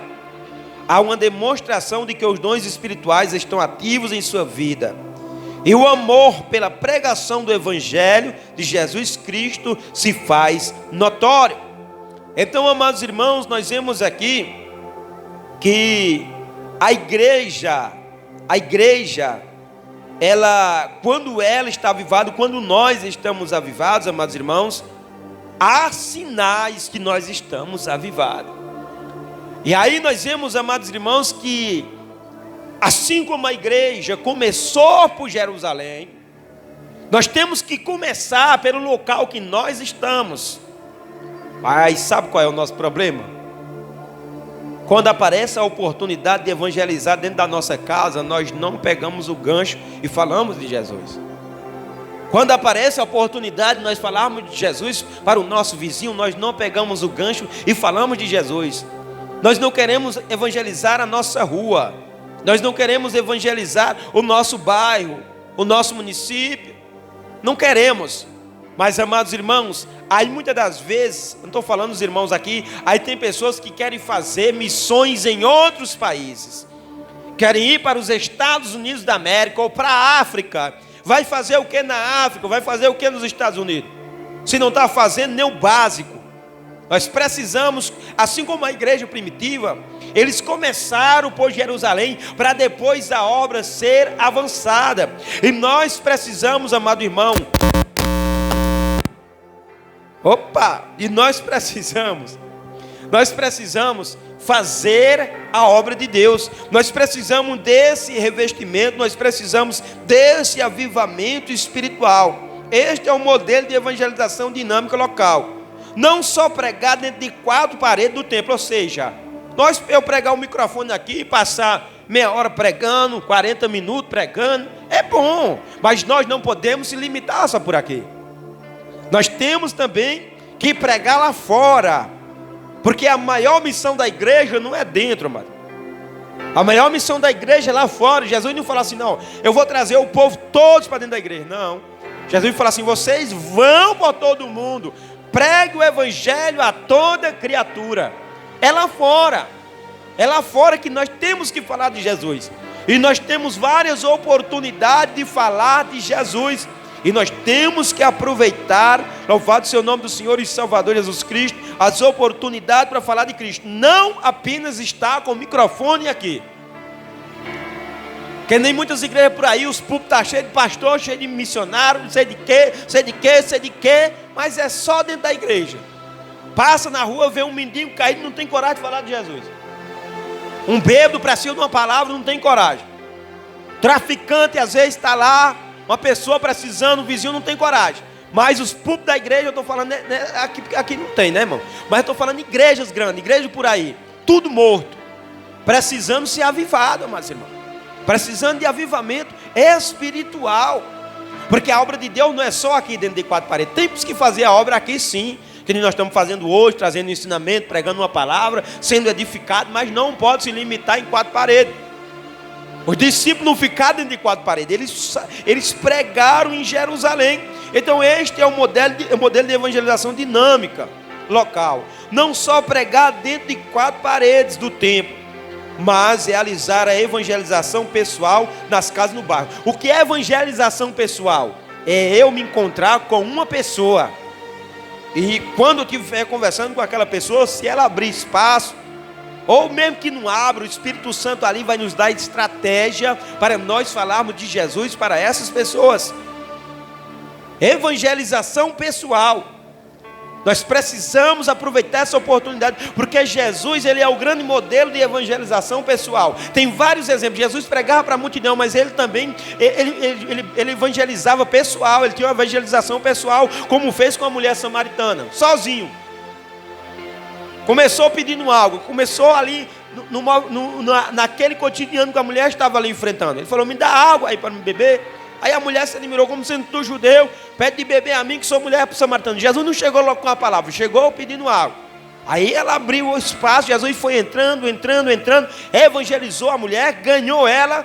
Há uma demonstração de que os dons espirituais estão ativos em sua vida. E o amor pela pregação do Evangelho de Jesus Cristo se faz notório. Então, amados irmãos, nós vemos aqui que a igreja, ela, quando ela está avivada, quando nós estamos avivados, amados irmãos, há sinais que nós estamos avivados. E aí nós vemos, amados irmãos, que assim como a igreja começou por Jerusalém, nós temos que começar pelo local que nós estamos. Mas sabe qual é o nosso problema? Quando aparece a oportunidade de evangelizar dentro da nossa casa, nós não pegamos o gancho e falamos de Jesus. Quando aparece a oportunidade de nós falarmos de Jesus para o nosso vizinho, nós não pegamos o gancho e falamos de Jesus. Nós não queremos evangelizar a nossa rua, nós não queremos evangelizar o nosso bairro, o nosso município, não queremos. Mas, amados irmãos, aí muitas das vezes, não estou falando dos irmãos aqui, aí tem pessoas que querem fazer missões em outros países, querem ir para os Estados Unidos da América ou para a África. Vai fazer o que na África? Vai fazer o que nos Estados Unidos? Se não está fazendo nem o básico. Nós precisamos, assim como a igreja primitiva, eles começaram por Jerusalém para depois a obra ser avançada. E nós precisamos, amado irmão, nós precisamos fazer a obra de Deus. Nós precisamos desse revestimento, nós precisamos desse avivamento espiritual. Este é o modelo de evangelização dinâmica local. Não só pregar dentro de 4 paredes do templo, ou seja, eu pregar o microfone aqui e passar meia hora pregando, 40 minutos pregando, é bom, mas nós não podemos se limitar só por aqui. Nós temos também que pregar lá fora, porque a maior missão da igreja não é dentro, mano. A maior missão da igreja é lá fora. Jesus não fala assim, não, eu vou trazer o povo todos para dentro da igreja. Não. Jesus fala assim, vocês vão para todo mundo, pregue o evangelho a toda criatura. É lá fora que nós temos que falar de Jesus. E nós temos várias oportunidades de falar de Jesus. E nós temos que aproveitar, louvado seja o nome do Senhor e Salvador Jesus Cristo, as oportunidades para falar de Cristo. Não apenas estar com o microfone aqui. Que nem muitas igrejas por aí, os púlpitos estão cheios de pastor, cheios de missionário, não sei de quê, mas é só dentro da igreja. Passa na rua, vê um mendigo caído, não tem coragem de falar de Jesus. Um bêbado precisa de uma palavra, não tem coragem. Traficante às vezes está lá, uma pessoa precisando, um vizinho não tem coragem. Mas os púlpitos da igreja, eu estou falando, aqui não tem, né, irmão? Mas eu estou falando de igrejas grandes, igrejas por aí, tudo morto, precisando ser avivado, meus irmãos, precisando de avivamento espiritual, porque a obra de Deus não é só aqui dentro de quatro paredes. Temos que fazer a obra aqui sim, que nós estamos fazendo hoje, trazendo ensinamento, pregando uma palavra, sendo edificado, mas não pode se limitar em quatro paredes. Os discípulos não ficaram dentro de quatro paredes, eles pregaram em Jerusalém. Então este é o modelo de evangelização dinâmica, local. Não só pregar dentro de quatro paredes do templo, mas realizar a evangelização pessoal nas casas, no bairro. O que é evangelização pessoal? É eu me encontrar com uma pessoa, e quando eu estiver conversando com aquela pessoa, se ela abrir espaço, ou mesmo que não abra, o Espírito Santo ali vai nos dar estratégia para nós falarmos de Jesus para essas pessoas. Evangelização pessoal. Nós precisamos aproveitar essa oportunidade, porque Jesus, ele é o grande modelo de evangelização pessoal. Tem vários exemplos. Jesus pregava para a multidão, mas ele também ele evangelizava pessoal. Ele tinha uma evangelização pessoal, como fez com a mulher samaritana, sozinho. Começou pedindo algo, começou ali naquele cotidiano que a mulher estava ali enfrentando. Ele falou: me dá água aí para me beber. Aí a mulher se admirou, como sendo tu judeu, pede de beber a mim que sou mulher samaritana. Jesus não chegou logo com a palavra, chegou pedindo água. Aí ela abriu o espaço, Jesus foi entrando, evangelizou a mulher, ganhou ela.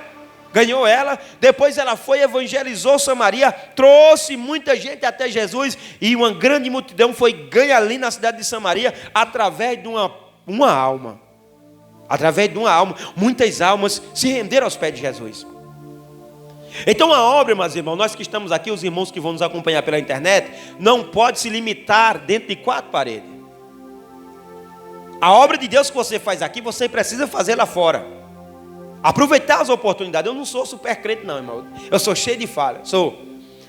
Depois ela foi, evangelizou Samaria, trouxe muita gente até Jesus, e uma grande multidão foi ganha ali na cidade de Samaria, através de uma alma. Através de uma alma, muitas almas se renderam aos pés de Jesus. Então a obra, meus irmãos, nós que estamos aqui, os irmãos que vão nos acompanhar pela internet, não pode se limitar dentro de quatro paredes. A obra de Deus que você faz aqui, você precisa fazer lá fora. Aproveitar as oportunidades. Eu não sou super crente não, irmão. Eu sou cheio de falha,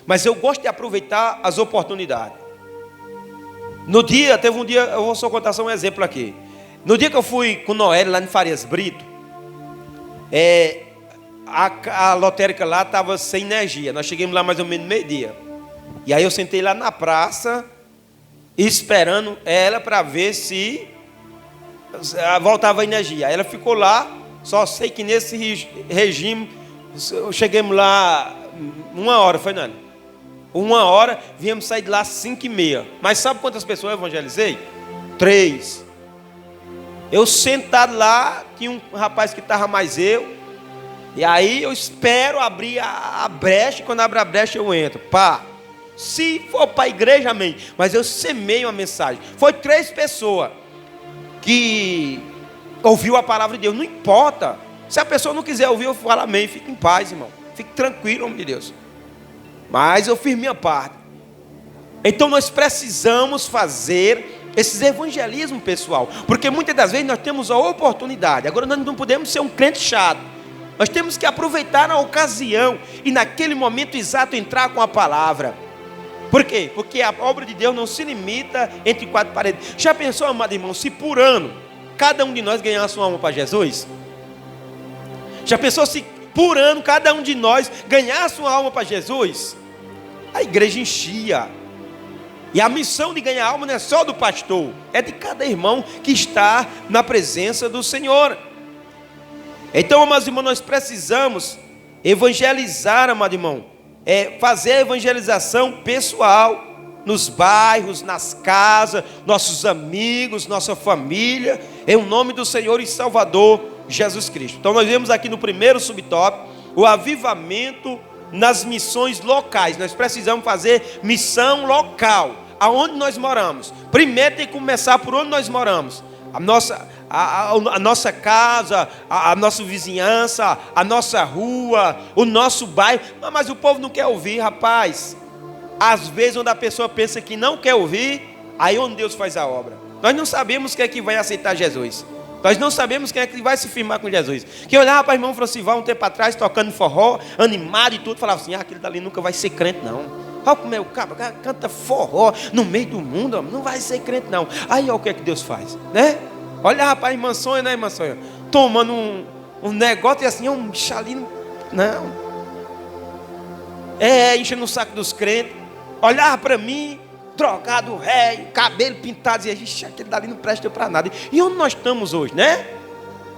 mas eu gosto de aproveitar as oportunidades. Teve um dia, eu vou só contar só um exemplo aqui. No dia que eu fui com Noel lá em Farias Brito, a lotérica lá estava sem energia. Nós chegamos lá mais ou menos meio-dia. E aí eu sentei lá na praça, esperando ela para ver se voltava a energia. Aí ela ficou lá, só sei que nesse regime, chegamos lá 1h, foi Nani? 1h, viemos sair de lá 5h30. Mas sabe quantas pessoas eu evangelizei? 3. Eu sentado lá, tinha um rapaz que estava mais eu. E aí eu espero abrir a brecha, e quando abre a brecha eu entro. Se for para a igreja, amém. Mas eu semeio a mensagem. Foi 3 pessoas que ouviu a palavra de Deus. Não importa. Se a pessoa não quiser ouvir, eu falo amém. Fique em paz, irmão. Fique tranquilo, homem de Deus. Mas eu fiz minha parte. Então nós precisamos fazer esses evangelismos pessoal. Porque muitas das vezes nós temos a oportunidade. Agora nós não podemos ser um crente chato. Nós temos que aproveitar a ocasião e naquele momento exato entrar com a palavra. Por quê? Porque a obra de Deus não se limita entre quatro paredes. Já pensou, amado irmão, se por ano cada um de nós ganhasse uma alma para Jesus? Já pensou se por ano cada um de nós ganhasse uma alma para Jesus? A igreja enchia. E a missão de ganhar alma não é só do pastor, é de cada irmão que está na presença do Senhor. Então, amados irmãos, nós precisamos evangelizar, amado irmão, fazer a evangelização pessoal, nos bairros, nas casas, nossos amigos, nossa família, em nome do Senhor e Salvador Jesus Cristo. Então nós vemos aqui no primeiro subtópico, o avivamento nas missões locais. Nós precisamos fazer missão local, aonde nós moramos. Primeiro tem que começar por onde nós moramos. A nossa casa, a nossa vizinhança, a nossa rua, o nosso bairro. Mas o povo não quer ouvir, rapaz. Às vezes, onde a pessoa pensa que não quer ouvir, aí onde Deus faz a obra. Nós não sabemos quem é que vai aceitar Jesus. Nós não sabemos quem é que vai se firmar com Jesus. Quem olhava para o irmão Francival um tempo atrás, tocando forró, animado e tudo, falava assim, aquele dali nunca vai ser crente não. Olha como é o cara canta forró no meio do mundo, não vai ser crente não. Aí olha o que é que Deus faz, né? Olhava para a irmã Sônia, né, irmã Sônia? Tomando um negócio e assim, um bichalino, não. Enchendo o saco dos crentes. Olhava para mim, drogado, rei, cabelo pintado, dizia, ixi, aquele dali não presta para nada. E onde nós estamos hoje, né?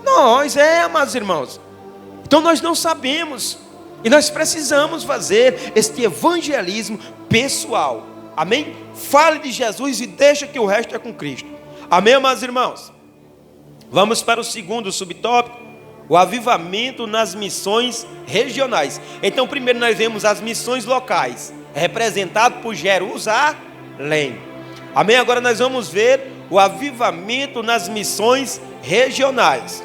Nós, amados irmãos. Então nós não sabemos. E nós precisamos fazer este evangelismo pessoal. Amém? Fale de Jesus e deixa que o resto é com Cristo. Amém, amados irmãos? Vamos para o segundo subtópico, o avivamento nas missões regionais. Então primeiro nós vemos as missões locais, representado por Jerusalém. Amém? Agora nós vamos ver o avivamento nas missões regionais.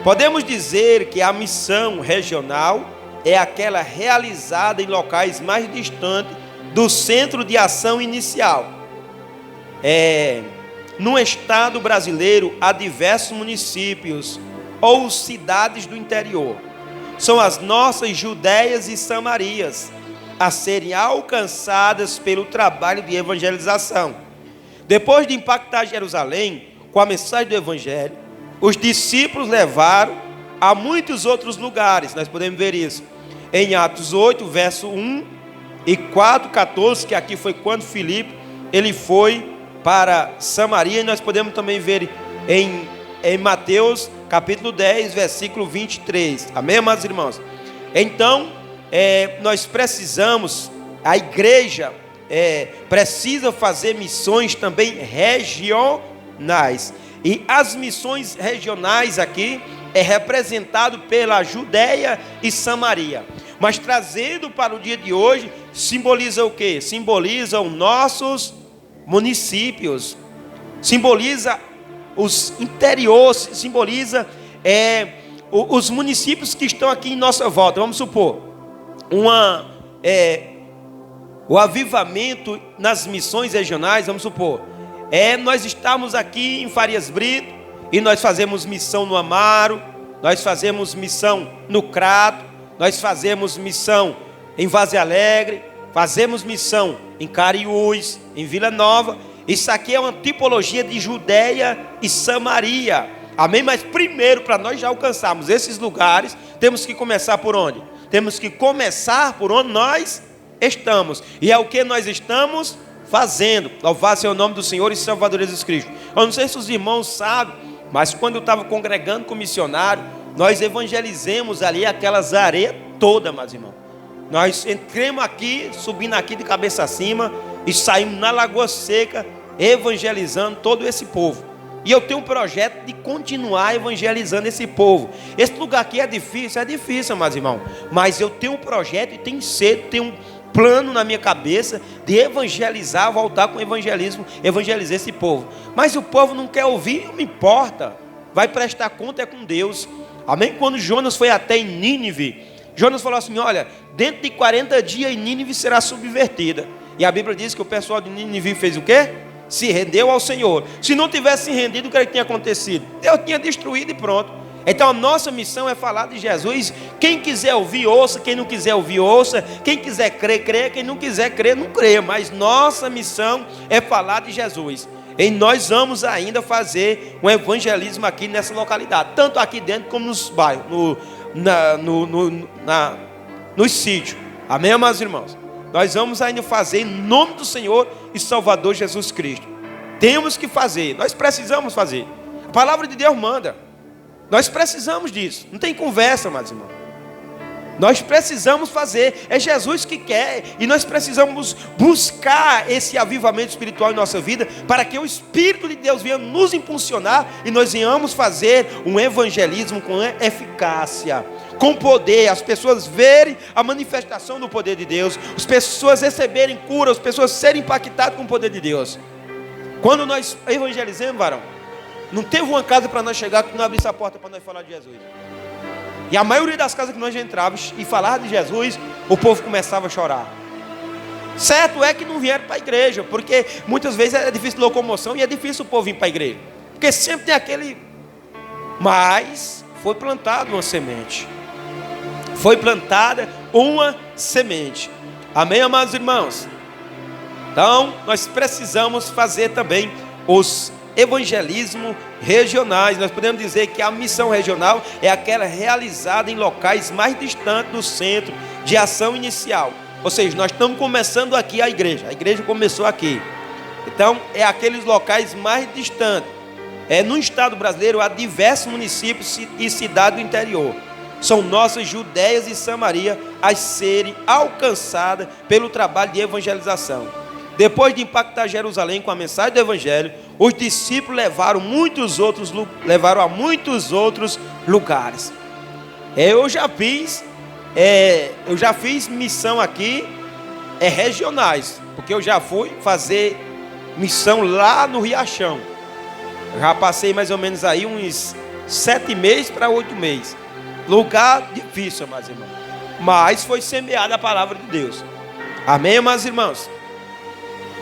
Podemos dizer que a missão regional é aquela realizada em locais mais distantes do centro de ação inicial. No estado brasileiro há diversos municípios ou cidades do interior. São as nossas Judéias e Samarias a serem alcançadas pelo trabalho de evangelização. Depois de impactar Jerusalém com a mensagem do Evangelho, os discípulos levaram a muitos outros lugares. Nós podemos ver isso em Atos 8, verso 1 e 4, 14, que aqui foi quando Filipe ele foi para Samaria. E nós podemos também ver em Mateus capítulo 10, versículo 23. Amém, amados irmãos? Então, nós precisamos, a igreja precisa fazer missões também regionais. E as missões regionais aqui é representado pela Judéia e Samaria. Mas trazendo para o dia de hoje, simboliza o quê? Simboliza os nossos municípios, simboliza os interiores, simboliza os municípios que estão aqui em nossa volta. Vamos supor, o avivamento nas missões regionais, vamos supor, nós estamos aqui em Farias Brito, e nós fazemos missão no Amaro, nós fazemos missão no Crato, nós fazemos missão em Vaze Alegre, fazemos missão em Cariús, em Vila Nova. Isso aqui é uma tipologia de Judéia e Samaria. Amém? Mas primeiro, para nós já alcançarmos esses lugares, temos que começar por onde? Temos que começar por onde nós estamos. E é o que nós estamos fazendo. Louvado seja o nome do Senhor e Salvador Jesus Cristo. Eu não sei se os irmãos sabem, mas quando eu estava congregando com missionário, nós evangelizemos ali aquelas areias todas, meus irmãos. Nós entramos aqui, subindo aqui de cabeça acima e saímos na Lagoa Seca, evangelizando todo esse povo. E eu tenho um projeto de continuar evangelizando esse povo. Esse lugar aqui é difícil, meus irmãos. Mas eu tenho um projeto e tenho um plano na minha cabeça de evangelizar, voltar com o evangelismo, evangelizar esse povo. Mas o povo não quer ouvir, não importa. Vai prestar conta com Deus. Amém? Quando Jonas foi até em Nínive, Jonas falou assim, olha, dentro de 40 dias Nínive será subvertida. E a Bíblia diz que o pessoal de Nínive fez o quê? Se rendeu ao Senhor. Se não tivesse se rendido, o que tinha acontecido? Deus tinha destruído e pronto. Então a nossa missão é falar de Jesus. Quem quiser ouvir, ouça. Quem não quiser ouvir, ouça. Quem quiser crer, crê. Quem não quiser crer, não crê. Mas nossa missão é falar de Jesus. E nós vamos ainda fazer um evangelismo aqui nessa localidade, tanto aqui dentro como nos bairros, nos sítios. Amém, amados irmãos? Nós vamos ainda fazer em nome do Senhor e Salvador Jesus Cristo. Temos que fazer, nós precisamos fazer. A palavra de Deus manda. Nós precisamos disso. Não tem conversa, amados irmãos. Nós precisamos fazer, é Jesus que quer, e nós precisamos buscar esse avivamento espiritual em nossa vida, para que o Espírito de Deus venha nos impulsionar, e nós venhamos fazer um evangelismo com eficácia, com poder, as pessoas verem a manifestação do poder de Deus, as pessoas receberem cura, as pessoas serem impactadas com o poder de Deus. Quando nós evangelizamos, varão, não teve uma casa para nós chegar que não abrisse a porta para nós falar de Jesus. E a maioria das casas que nós entrávamos e falava de Jesus, o povo começava a chorar. Certo é que não vieram para a igreja, porque muitas vezes é difícil locomoção e é difícil o povo vir para a igreja. Porque sempre tem aquele mas foi plantada uma semente. Foi plantada uma semente. Amém, amados irmãos? Então, nós precisamos fazer também os evangelismo regionais. Nós podemos dizer que a missão regional é aquela realizada em locais mais distantes do centro de ação inicial. Ou seja, nós estamos começando aqui a igreja começou aqui. Então, é aqueles locais mais distantes. No estado brasileiro há diversos municípios e cidades do interior. São nossas Judéias e Samaria a serem alcançadas pelo trabalho de evangelização. Depois de impactar Jerusalém com a mensagem do Evangelho, os discípulos levaram a muitos outros lugares. Eu já fiz missão aqui regionais, porque eu já fui fazer missão lá no Riachão. Eu já passei mais ou menos aí uns 7 meses para 8 meses. Lugar difícil, amados irmãos, mas foi semeada a palavra de Deus. Amém, amados irmãos?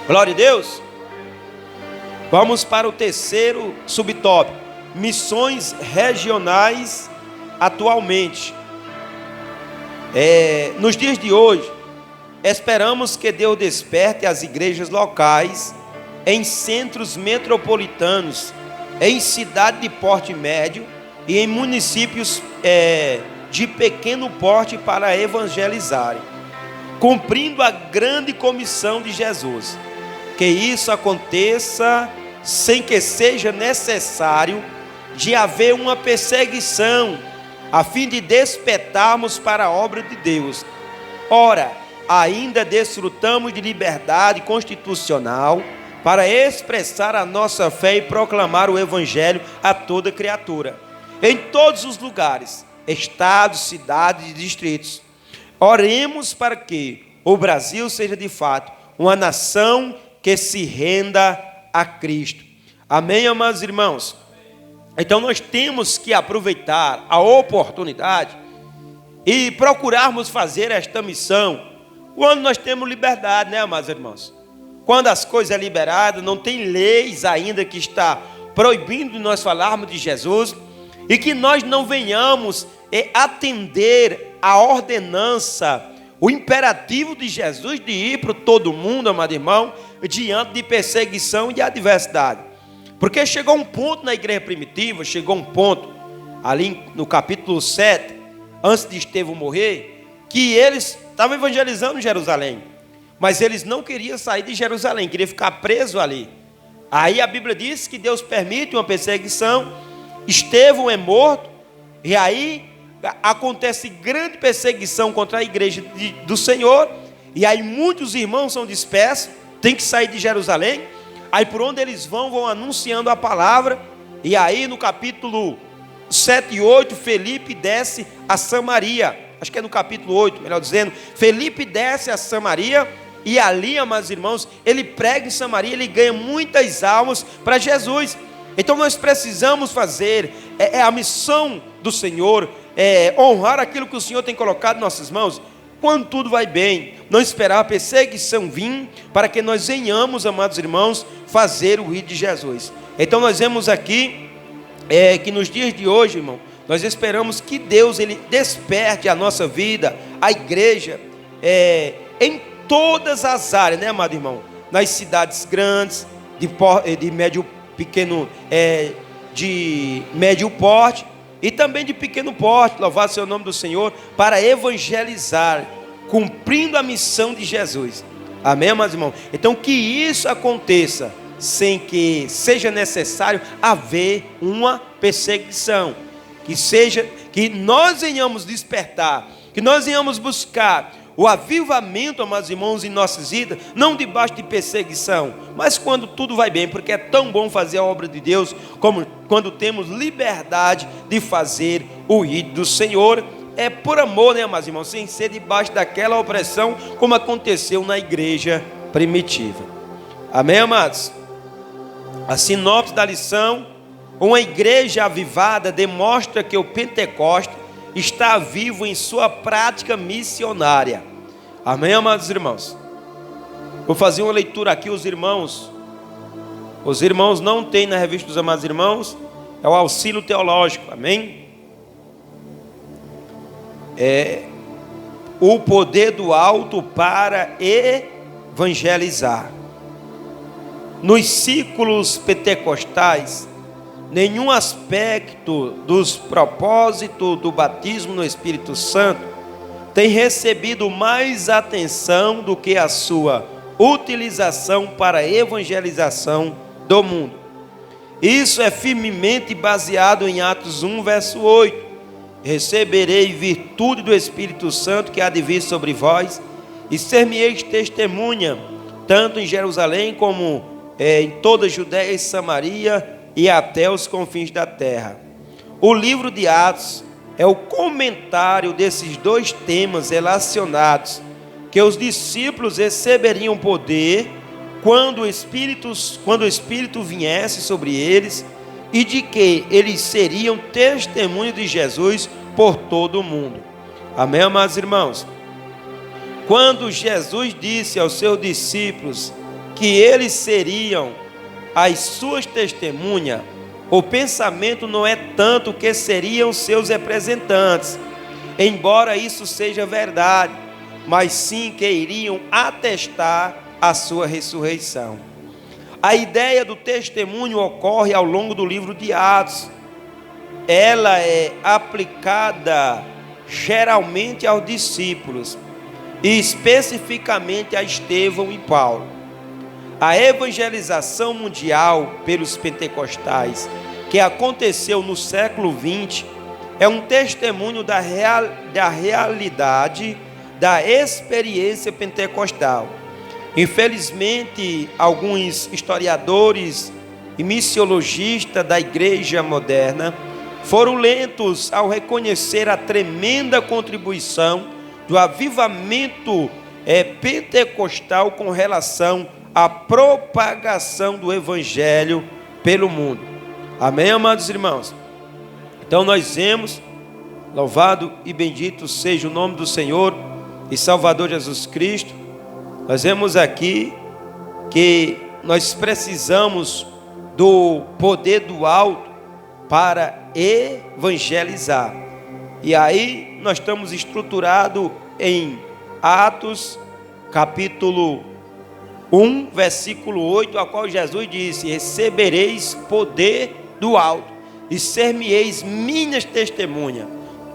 Glória a Deus. Vamos para o terceiro subtópico: missões regionais atualmente. Nos dias de hoje, esperamos que Deus desperte as igrejas locais em centros metropolitanos, em cidades de porte médio e em municípios de pequeno porte para evangelizarem, cumprindo a grande comissão de Jesus. Que isso aconteça sem que seja necessário de haver uma perseguição, a fim de despertarmos para a obra de Deus. Ora, ainda desfrutamos de liberdade constitucional para expressar a nossa fé e proclamar o Evangelho a toda criatura, em todos os lugares, estados, cidades e distritos. Oremos para que o Brasil seja de fato uma nação que se renda a Cristo. Amém, amados irmãos? Então nós temos que aproveitar a oportunidade e procurarmos fazer esta missão quando nós temos liberdade, né, amados irmãos? Quando as coisas são liberadas, não tem leis ainda que está proibindo nós falarmos de Jesus, e que nós não venhamos atender a ordenança, o imperativo de Jesus de ir para todo mundo, amado irmão, diante de perseguição e de adversidade. Porque chegou um ponto na igreja primitiva, ali no capítulo 7, antes de Estevão morrer, que eles estavam evangelizando Jerusalém, mas eles não queriam sair de Jerusalém, queriam ficar presos ali. Aí a Bíblia diz que Deus permite uma perseguição, Estevão é morto, e aí acontece grande perseguição contra a igreja do Senhor, e aí muitos irmãos são dispersos, tem que sair de Jerusalém. Aí por onde eles vão anunciando a palavra. E aí no capítulo 7 e 8, Felipe desce a Samaria. Acho que é no capítulo 8, melhor dizendo. Felipe desce a Samaria, e ali, amados irmãos, ele prega em Samaria, ele ganha muitas almas para Jesus. Então nós precisamos fazer a missão do Senhor, honrar aquilo que o Senhor tem colocado em nossas mãos. Quando tudo vai bem, não esperar a perseguição vir, para que nós venhamos, amados irmãos, fazer o ir de Jesus. Então nós vemos aqui, que nos dias de hoje, irmão, nós esperamos que Deus ele desperte a nossa vida, a igreja, em todas as áreas, né, amado irmão? Nas cidades grandes, de médio porte, e também de pequeno porte, louvado seja o nome do Senhor, para evangelizar, cumprindo a missão de Jesus. Amém, amados irmãos? Então que isso aconteça sem que seja necessário haver uma perseguição, que nós venhamos despertar, que nós venhamos buscar o avivamento, amados irmãos, em nossas vidas, não debaixo de perseguição, mas quando tudo vai bem, porque é tão bom fazer a obra de Deus, como quando temos liberdade de fazer o ir do Senhor, por amor, né, amados irmãos, sem ser debaixo daquela opressão, como aconteceu na igreja primitiva. Amém, amados? A sinopse da lição: uma igreja avivada demonstra que o Pentecostes está vivo em sua prática missionária. Amém, amados irmãos? Vou fazer uma leitura aqui. Os irmãos não têm na revista dos amados irmãos é o auxílio teológico, amém? O poder do alto para evangelizar. Nos ciclos pentecostais, nenhum aspecto dos propósitos do batismo no Espírito Santo tem recebido mais atenção do que a sua utilização para a evangelização do mundo. Isso é firmemente baseado em Atos 1, verso 8. Receberei virtude do Espírito Santo que há de vir sobre vós, e ser-me-eis testemunha, tanto em Jerusalém como em toda a Judéia e Samaria e até os confins da terra. O livro de Atos é o comentário desses dois temas relacionados, que os discípulos receberiam poder quando o Espírito viesse sobre eles, e de que eles seriam testemunho de Jesus por todo o mundo. Amém, amados irmãos? Quando Jesus disse aos seus discípulos que eles seriam as suas testemunhas, o pensamento não é tanto que seriam seus representantes, embora isso seja verdade, mas sim que iriam atestar a sua ressurreição. A ideia do testemunho ocorre ao longo do livro de Atos. Ela é aplicada geralmente aos discípulos e especificamente a Estevão e Paulo. A evangelização mundial pelos pentecostais, que aconteceu no século XX, é um testemunho da realidade da experiência pentecostal. Infelizmente, alguns historiadores e missiologistas da igreja moderna foram lentos ao reconhecer a tremenda contribuição do avivamento pentecostal com relação à propagação do evangelho pelo mundo. Amém, amados irmãos? Então nós vemos, louvado e bendito seja o nome do Senhor e Salvador Jesus Cristo. Nós vemos aqui que nós precisamos do poder do alto para evangelizar. E aí nós estamos estruturados em Atos, capítulo 1, versículo 8, a qual Jesus disse: recebereis poder do alto, e ser-me-eis minhas testemunhas,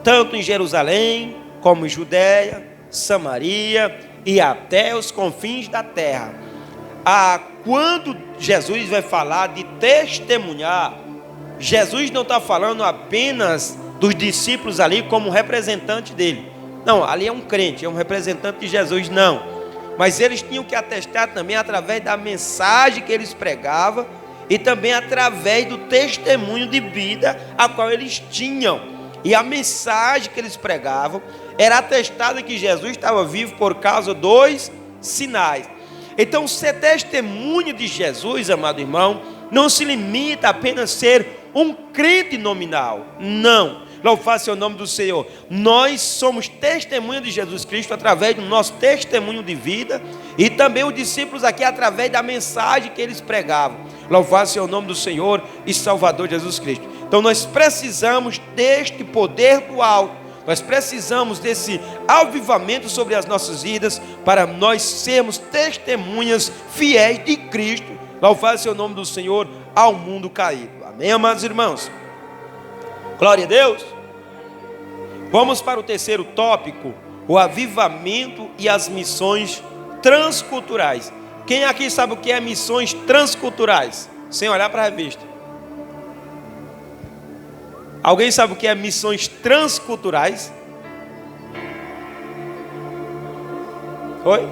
tanto em Jerusalém, como em Judéia, Samaria e até os confins da terra. Quando Jesus vai falar de testemunhar, Jesus não está falando apenas dos discípulos ali como representante dele. Não, ali é um crente, é um representante de Jesus, não. Mas eles tinham que atestar também através da mensagem que eles pregavam e também através do testemunho de vida a qual eles tinham. E a mensagem que eles pregavam era atestada que Jesus estava vivo por causa dos sinais. Então, ser testemunho de Jesus, amado irmão, não se limita a apenas ser um crente nominal. Não. Louvado seja o nome do Senhor. Nós somos testemunha de Jesus Cristo através do nosso testemunho de vida, e também os discípulos aqui através da mensagem que eles pregavam. Louvado seja o nome do Senhor e Salvador Jesus Cristo. Então nós precisamos deste poder do alto. Nós precisamos desse avivamento sobre as nossas vidas para nós sermos testemunhas fiéis de Cristo. Louvado seja o nome do Senhor ao mundo caído. Amém, amados irmãos? Glória a Deus. Vamos para o terceiro tópico: o avivamento e as missões transculturais. Quem aqui sabe o que é missões transculturais? Sem olhar para a revista. Alguém sabe o que é missões transculturais? Oi?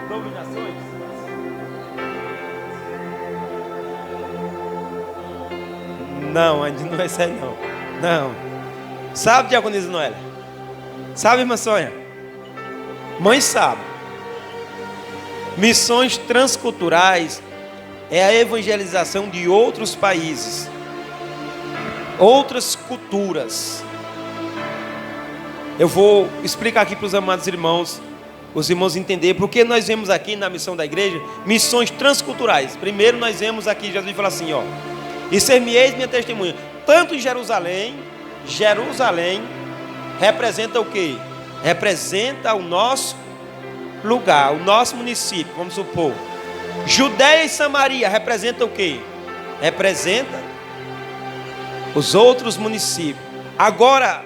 Dominações? Não, ainda não é isso aí não. Não. Sabe, diaconisa Noélia? Sabe, irmã Sônia? Mãe sabe. Missões transculturais é a evangelização de outros países, outras culturas. Eu vou explicar aqui para os amados irmãos os irmãos entenderem, porque nós vemos aqui na missão da igreja, missões transculturais. Primeiro nós vemos aqui, Jesus fala assim, ó, e ser-me-eis minha testemunha, tanto em Jerusalém representa o quê? Representa o nosso lugar, o nosso município, vamos supor. Judéia e Samaria representa o quê? Representa os outros municípios. Agora,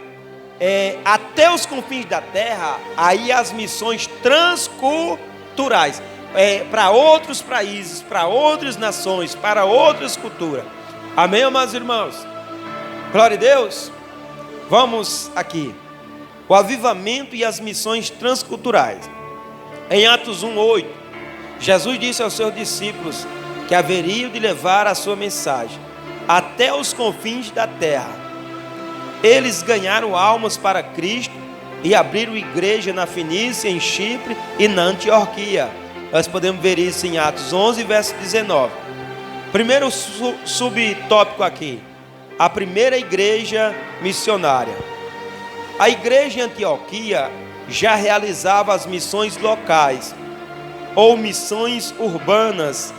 até os confins da terra, aí as missões transculturais, para outros países, para outras nações, para outras culturas. Amém, amados irmãos? Glória a Deus. Vamos aqui. O avivamento e as missões transculturais. Em Atos 1:8, Jesus disse aos seus discípulos que haveriam de levar a sua mensagem até os confins da terra. Eles ganharam almas para Cristo e abriram igreja na Fenícia, em Chipre e na Antioquia. Nós podemos ver isso em Atos 11, verso 19. Primeiro subtópico aqui, a primeira igreja missionária. A igreja em Antioquia já realizava as missões locais ou missões urbanas,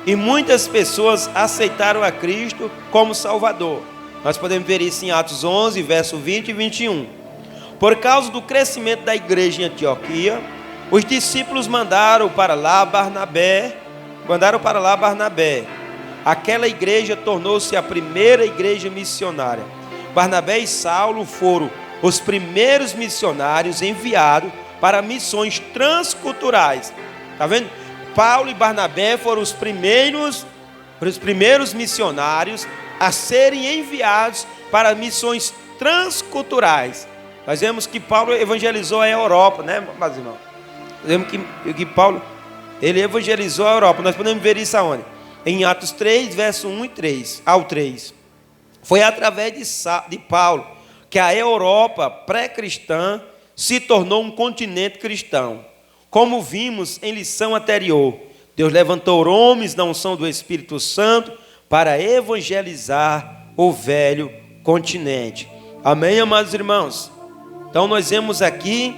e muitas pessoas aceitaram a Cristo como Salvador. Nós podemos ver isso em Atos 11, verso 20 e 21. Por causa do crescimento da igreja em Antioquia, os discípulos mandaram para lá Barnabé. Aquela igreja tornou-se a primeira igreja missionária. Barnabé e Saulo foram os primeiros missionários enviados para missões transculturais. Está vendo? Paulo e Barnabé foram os primeiros missionários a serem enviados para missões transculturais. Nós vemos que Paulo evangelizou a Europa, né, meus irmãos? Nós vemos que Paulo, ele evangelizou a Europa. Nós podemos ver isso aonde? Em Atos 3, verso 1 e 3, ao 3. Foi através de Paulo que a Europa pré-cristã se tornou um continente cristão. Como vimos em lição anterior, Deus levantou homens na unção do Espírito Santo para evangelizar o velho continente. Amém, amados irmãos? Então nós vemos aqui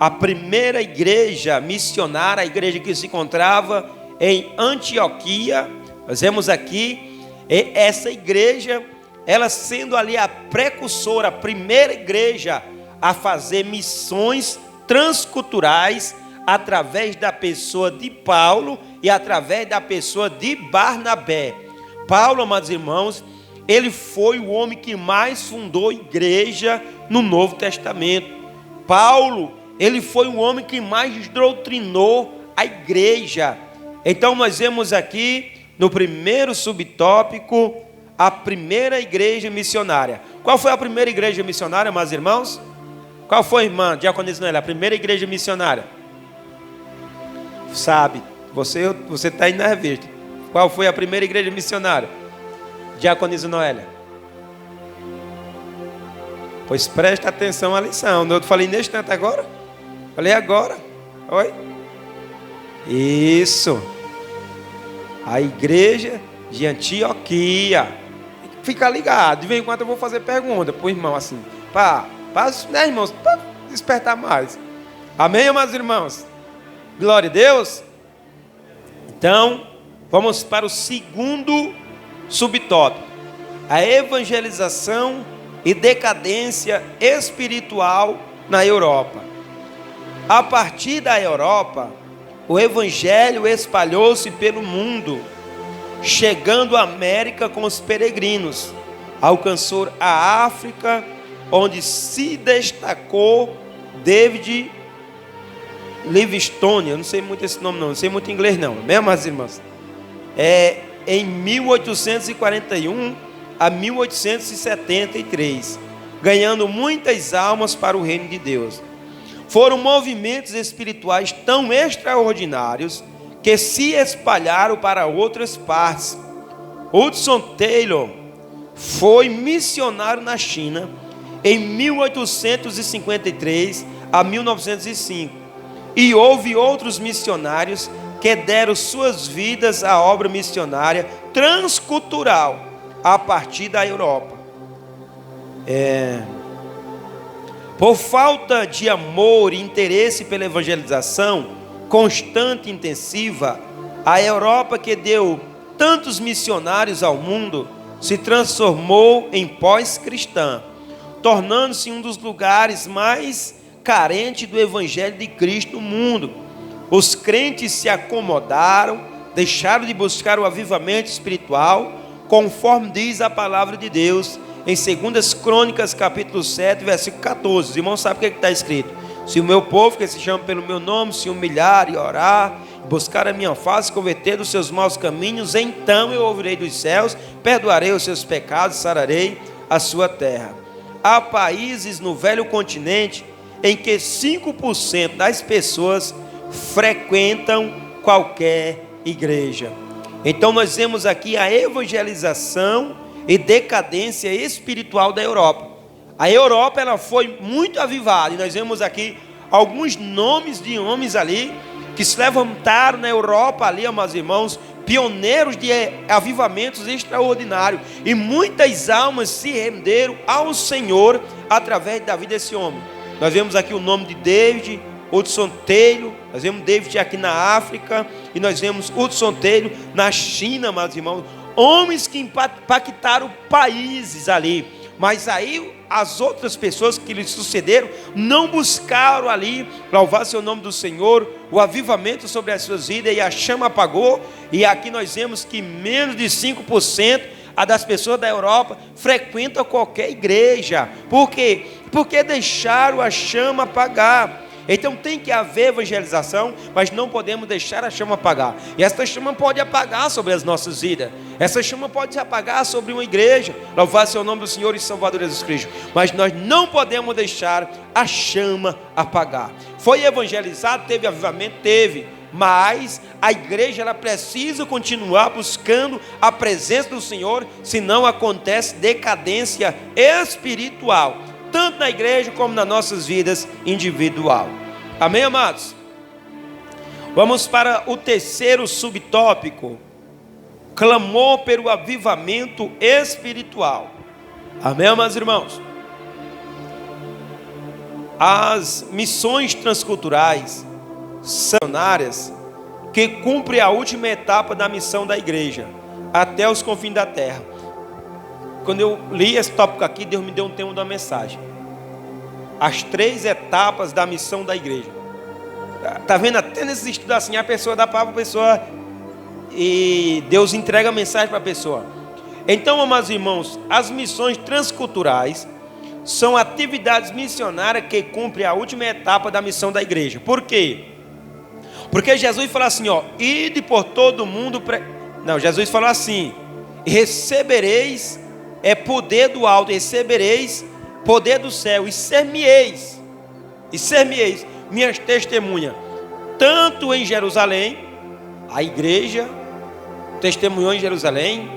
a primeira igreja missionária, a igreja que se encontrava em Antioquia. Nós vemos aqui essa igreja, ela sendo ali a precursora, a primeira igreja a fazer missões transculturais através da pessoa de Paulo e através da pessoa de Barnabé. Paulo, amados irmãos, ele foi o homem que mais fundou igreja no Novo Testamento. Paulo, ele foi o homem que mais doutrinou a igreja. Então nós vemos aqui no primeiro subtópico a primeira igreja missionária. Qual foi a primeira igreja missionária, amados irmãos? Qual foi, irmã Diaconisa Noélia, a primeira igreja missionária? Sabe, você está aí na revista. Qual foi a primeira igreja missionária? Diaconisa Noélia. Pois presta atenção à lição. Eu falei neste tanto agora? Falei agora. Oi? Isso. A igreja de Antioquia. Fica ligado. De vez em quando eu vou fazer pergunta para o irmão assim. Né, irmãos? Para despertar mais. Amém, amados irmãos? Glória a Deus. Então, vamos para o segundo subtópico. A evangelização e decadência espiritual na Europa. A partir da Europa, o evangelho espalhou-se pelo mundo, chegando à América com os peregrinos. Alcançou a África, onde se destacou David Livingstone. Eu não sei muito esse nome não sei muito inglês não, mesmo as irmãs. Em 1841 a 1873, ganhando muitas almas para o reino de Deus. Foram movimentos espirituais tão extraordinários que se espalharam para outras partes. Hudson Taylor foi missionário na China em 1853 a 1905, e houve outros missionários que deram suas vidas à obra missionária transcultural a partir da Europa. Por falta de amor e interesse pela evangelização constante e intensiva, a Europa, que deu tantos missionários ao mundo, se transformou em pós-cristã, tornando-se um dos lugares mais carentes do evangelho de Cristo no mundo. Os crentes se acomodaram, deixaram de buscar o avivamento espiritual, conforme diz a palavra de Deus em 2 Crônicas, capítulo 7, versículo 14. Os irmãos sabem o que está escrito: se o meu povo, que se chama pelo meu nome, se humilhar e orar, buscar a minha face, converter dos seus maus caminhos, então eu ouvirei dos céus, perdoarei os seus pecados, sararei a sua terra. Há países no velho continente em que 5% das pessoas frequentam qualquer igreja. Então nós vemos aqui a evangelização e decadência espiritual da Europa. A Europa, ela foi muito avivada, e nós vemos aqui alguns nomes de homens ali que se levantaram na Europa ali, amados irmãos, pioneiros de avivamentos extraordinários, e muitas almas se renderam ao Senhor através da vida desse homem. Nós vemos aqui o nome de David, Hudson Taylor, nós vemos David aqui na África, e nós vemos Hudson Taylor na China, amados irmãos, homens que impactaram países ali. Mas aí as outras pessoas que lhe sucederam não buscaram ali louvar seu nome do Senhor, o avivamento sobre as suas vidas, e a chama apagou. E aqui nós vemos que menos de 5% das pessoas da Europa frequentam qualquer igreja. Por quê? Porque deixaram a chama apagar. Então tem que haver evangelização, mas não podemos deixar a chama apagar. E essa chama pode apagar sobre as nossas vidas. Essa chama pode se apagar sobre uma igreja. Louvado seja o nome do Senhor e Salvador Jesus Cristo. Mas nós não podemos deixar a chama apagar. Foi evangelizado, teve avivamento? Teve. Mas a igreja, ela precisa continuar buscando a presença do Senhor, senão acontece decadência espiritual, tanto na igreja como nas nossas vidas individual. Amém, amados? Vamos para o terceiro subtópico: clamor pelo avivamento espiritual. Amém, amados irmãos? As missões transculturais são missionárias que cumprem a última etapa da missão da igreja, até os confins da terra. Quando eu li esse tópico aqui, Deus me deu um tema da mensagem: as 3 etapas da missão da igreja. Está vendo? Até nesses estudos assim, a pessoa dá palavra para a pessoa e Deus entrega a mensagem para a pessoa. Então, amados irmãos, as missões transculturais são atividades missionárias que cumprem a última etapa da missão da igreja. Por quê? Porque Jesus falou assim, ide por todo o mundo. Não, Jesus falou assim: recebereis poder do alto, recebereis poder do céu, e ser-me-eis minhas testemunhas, tanto em Jerusalém, a igreja testemunhou em Jerusalém,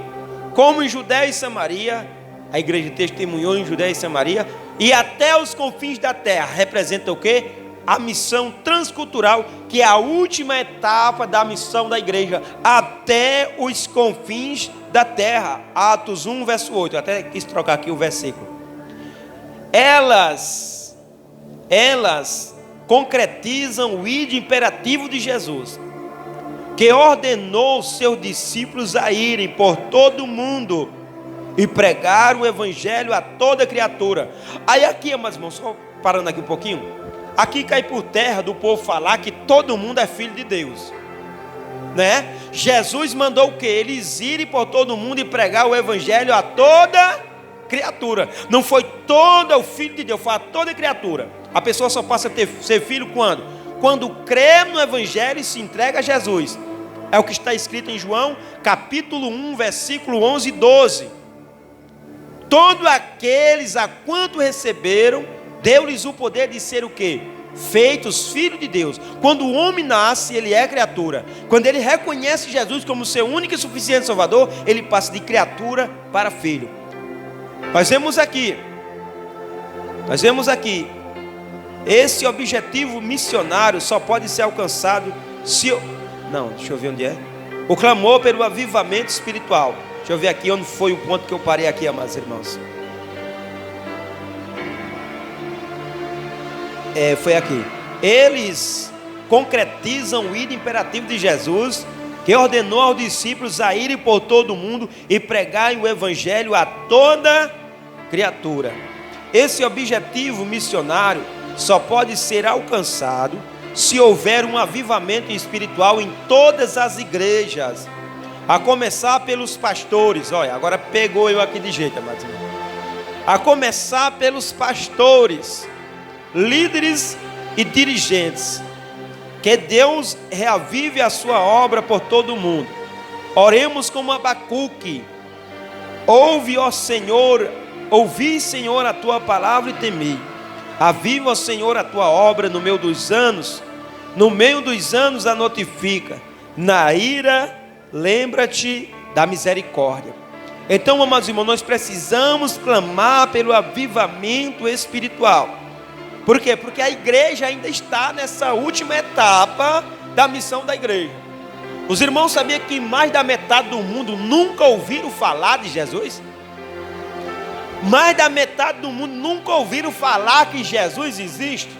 como em Judéia e Samaria, a igreja testemunhou em Judéia e Samaria, e até os confins da terra. Representa o quê? A missão transcultural, que é a última etapa da missão da igreja, até os confins da terra. Atos 1, verso 8. Eu até quis trocar aqui o versículo. Elas concretizam o ide imperativo de Jesus, que ordenou seus discípulos a irem por todo o mundo e pregar o evangelho a toda criatura. Aí aqui, meus irmãos, só parando aqui um pouquinho, aqui cai por terra do povo falar que todo mundo é filho de Deus, né? Jesus mandou o que? Eles irem por todo mundo e pregar o evangelho a toda criatura. Não foi todo o filho de Deus, foi a toda criatura. A pessoa só passa a ser filho quando? Quando crê no evangelho e se entrega a Jesus. É o que está escrito em João, capítulo 1, versículo 11 e 12. Todos aqueles a quanto receberam, deu-lhes o poder de ser o quê? Feitos filhos de Deus. Quando o homem nasce, ele é criatura. Quando ele reconhece Jesus como seu único e suficiente Salvador, ele passa de criatura para filho. Nós vemos aqui, esse objetivo missionário só pode ser alcançado se... Não, deixa eu ver onde é. O clamor pelo avivamento espiritual. Deixa eu ver aqui onde foi o ponto que eu parei aqui, amados irmãos. Foi aqui. Eles concretizam o ídolo imperativo de Jesus, que ordenou aos discípulos a irem por todo o mundo e pregarem o evangelho a toda criatura. Esse objetivo missionário só pode ser alcançado se houver um avivamento espiritual em todas as igrejas, a começar pelos pastores. Olha, agora pegou eu aqui de jeito, amados irmãos. A começar pelos pastores, líderes e dirigentes. Que Deus reavive a sua obra por todo o mundo. Oremos como Abacuque. Ouve, ó Senhor, ouvi, Senhor, a tua palavra e temi. Aviva, ó Senhor, a tua obra no meio dos anos. No meio dos anos a notifica. Na ira, lembra-te da misericórdia. Então, amados irmãos, nós precisamos clamar pelo avivamento espiritual. Por quê? Porque a igreja ainda está nessa última etapa da missão da igreja. Os irmãos sabiam que mais da metade do mundo nunca ouviram falar de Jesus? Mais da metade do mundo nunca ouviram falar que Jesus existe?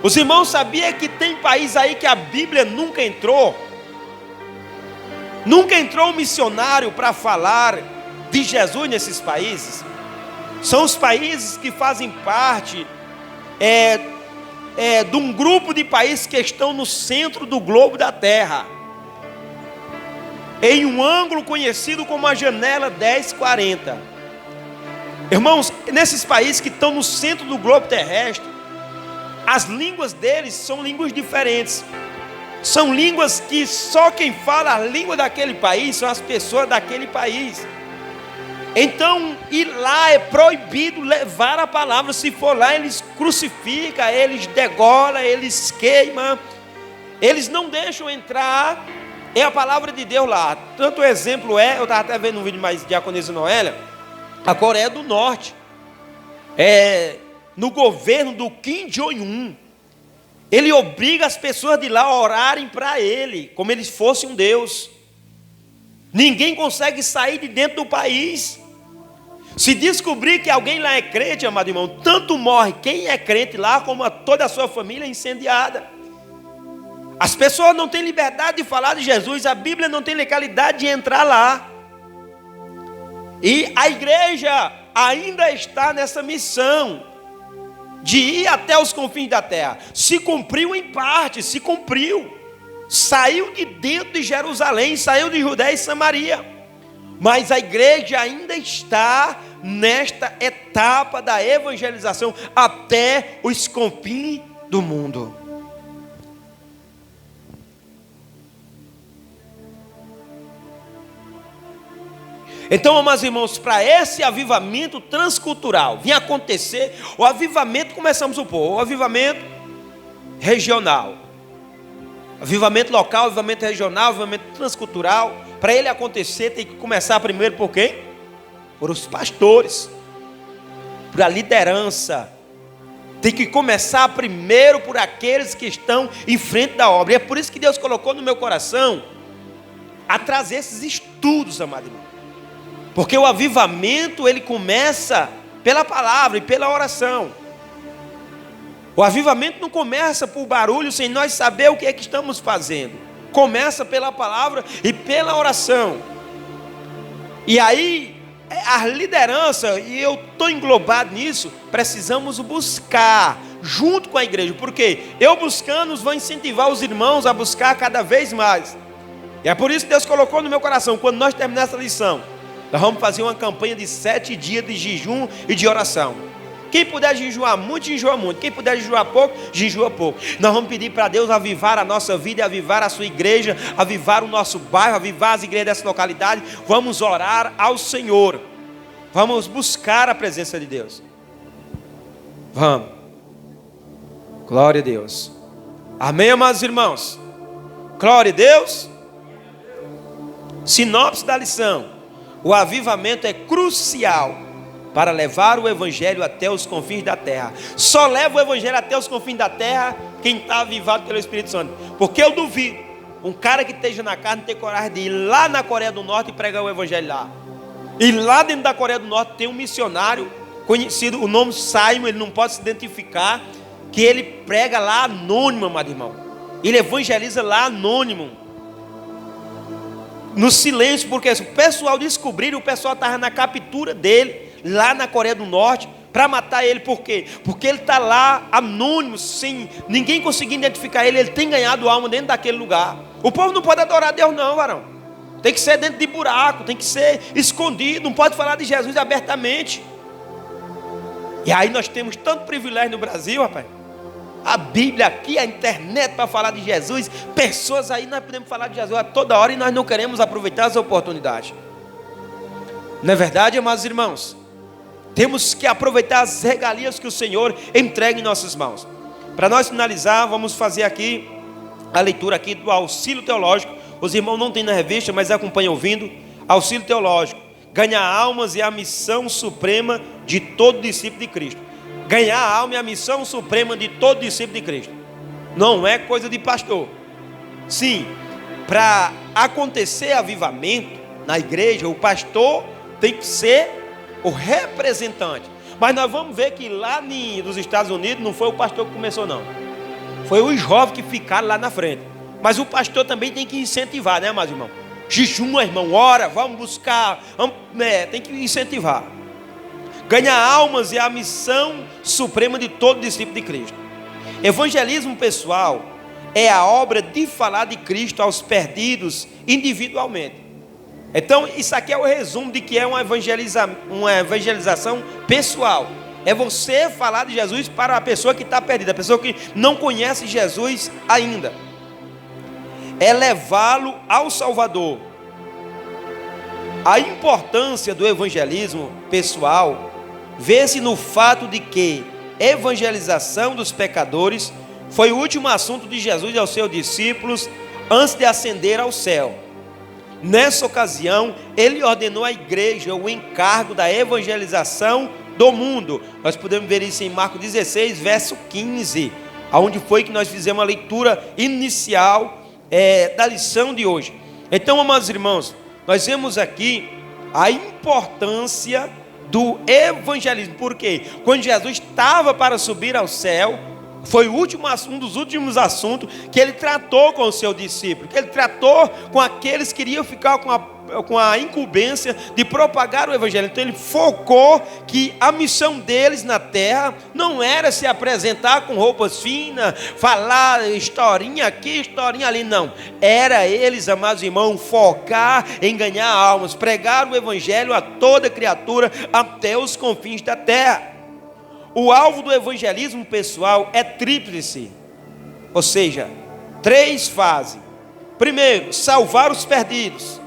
Os irmãos sabiam que tem país aí que a Bíblia nunca entrou? Nunca entrou um missionário para falar de Jesus nesses países? São os países que fazem parte de um grupo de países que estão no centro do globo da Terra, em um ângulo conhecido como a janela 1040. Irmãos, nesses países que estão no centro do globo terrestre, as línguas deles são línguas diferentes. São línguas que só quem fala a língua daquele país são as pessoas daquele país. Então, ir lá é proibido levar a palavra. Se for lá, eles crucificam, eles degolam, eles queimam. Eles não deixam entrar a palavra de Deus lá. Tanto exemplo eu estava até vendo um vídeo mais de Diaconisa Noélia, a Coreia do Norte. No governo do Kim Jong-un. Ele obriga as pessoas de lá a orarem para ele, como eles fossem um Deus. Ninguém consegue sair de dentro do país. Se descobrir que alguém lá é crente, amado irmão, tanto morre quem é crente lá, como toda a sua família é incendiada. As pessoas não têm liberdade de falar de Jesus, a Bíblia não tem legalidade de entrar lá. E a igreja ainda está nessa missão de ir até os confins da terra. Se cumpriu em parte, se cumpriu. Saiu de dentro de Jerusalém, saiu de Judéia e Samaria. Mas a igreja ainda está nesta etapa da evangelização até os confins do mundo. Então, amados irmãos, para esse avivamento transcultural vir acontecer, o avivamento, começamos a supor, o avivamento regional, avivamento local, avivamento regional, avivamento transcultural, para ele acontecer tem que começar primeiro por quem? Por os pastores, por a liderança. Tem que começar primeiro por aqueles que estão em frente da obra. E é por isso que Deus colocou no meu coração a trazer esses estudos, amado irmão. Porque o avivamento, ele começa pela palavra e pela oração. O avivamento não começa por barulho sem nós saber o que é que estamos fazendo. Começa pela palavra e pela oração. E aí, a liderança, e eu estou englobado nisso, precisamos buscar junto com a igreja. Porque eu buscando, vou incentivar os irmãos a buscar cada vez mais. E é por isso que Deus colocou no meu coração, quando nós terminarmos essa lição, nós vamos fazer uma campanha de 7 dias de jejum e de oração. Quem puder jejuar muito, jejua muito. Quem puder jejuar pouco, jejua pouco. Nós vamos pedir para Deus avivar a nossa vida, avivar a sua igreja, avivar o nosso bairro, avivar as igrejas dessa localidade. Vamos orar ao Senhor. Vamos buscar a presença de Deus. Vamos. Glória a Deus. Amém, amados irmãos? Glória a Deus. Sinopse da lição. O avivamento é crucial para levar o evangelho até os confins da terra. Só leva o evangelho até os confins da terra quem está avivado pelo Espírito Santo. Porque eu duvido um cara que esteja na carne ter coragem de ir lá na Coreia do Norte e pregar o evangelho lá. E lá dentro da Coreia do Norte tem um missionário conhecido, o nome Simon, ele não pode se identificar. que ele prega lá anônimo, amado irmão. Ele evangeliza lá anônimo, no silêncio, porque o pessoal descobriram, o pessoal estava na captura dele, lá na Coreia do Norte, para matar ele. Por quê? Porque ele está lá anônimo, sem ninguém conseguir identificar ele. Ele tem ganhado alma dentro daquele lugar. O povo não pode adorar a Deus não, varão. Tem que ser dentro de buraco, tem que ser escondido, não pode falar de Jesus abertamente. E aí nós temos tanto privilégio no Brasil, rapaz. A Bíblia aqui, a internet para falar de Jesus. Pessoas aí, nós podemos falar de Jesus a toda hora e nós não queremos aproveitar as oportunidades. Não é verdade, amados irmãos? Temos que aproveitar as regalias que o Senhor entrega em nossas mãos. Para nós finalizar, vamos fazer aqui a leitura aqui do auxílio teológico. Os irmãos não têm na revista, mas acompanham ouvindo. Auxílio teológico: ganhar almas é a missão suprema de todo discípulo de Cristo. Ganhar a alma é a missão suprema de todo discípulo de Cristo. Não é coisa de pastor. Sim, para acontecer avivamento na igreja, o pastor tem que ser o representante. Mas nós vamos ver que lá nos Estados Unidos não foi o pastor que começou não. Foi os jovens que ficaram lá na frente. Mas o pastor também tem que incentivar, né, meus irmãos? Jejum, irmão, ora, vamos buscar, tem que incentivar. Ganhar almas é a missão suprema de todo discípulo de Cristo. Evangelismo pessoal é a obra de falar de Cristo aos perdidos individualmente. Então, isso aqui é o resumo de que é uma evangelização pessoal. É você falar de Jesus para a pessoa que está perdida, a pessoa que não conhece Jesus ainda. É levá-lo ao Salvador. A importância do evangelismo pessoal vê-se no fato de que evangelização dos pecadores foi o último assunto de Jesus aos seus discípulos antes de ascender ao céu. Nessa ocasião, ele ordenou à igreja o encargo da evangelização do mundo. Nós podemos ver isso em Marcos 16, verso 15, onde foi que nós fizemos a leitura inicial da lição de hoje. Então, amados irmãos, nós vemos aqui a importância do evangelismo. Por quê? Quando Jesus estava para subir ao céu, foi um dos últimos assuntos que ele tratou com o seu discípulo, que ele tratou com aqueles que queriam ficar com a incumbência de propagar o evangelho. Então ele focou que a missão deles na terra não era se apresentar com roupas finas, falar historinha aqui, historinha ali, não. Era eles, amados irmãos, focar em ganhar almas, pregar o evangelho a toda criatura até os confins da terra. O alvo do evangelismo pessoal é tríplice, ou seja, 3 fases. Primeiro, salvar os perdidos.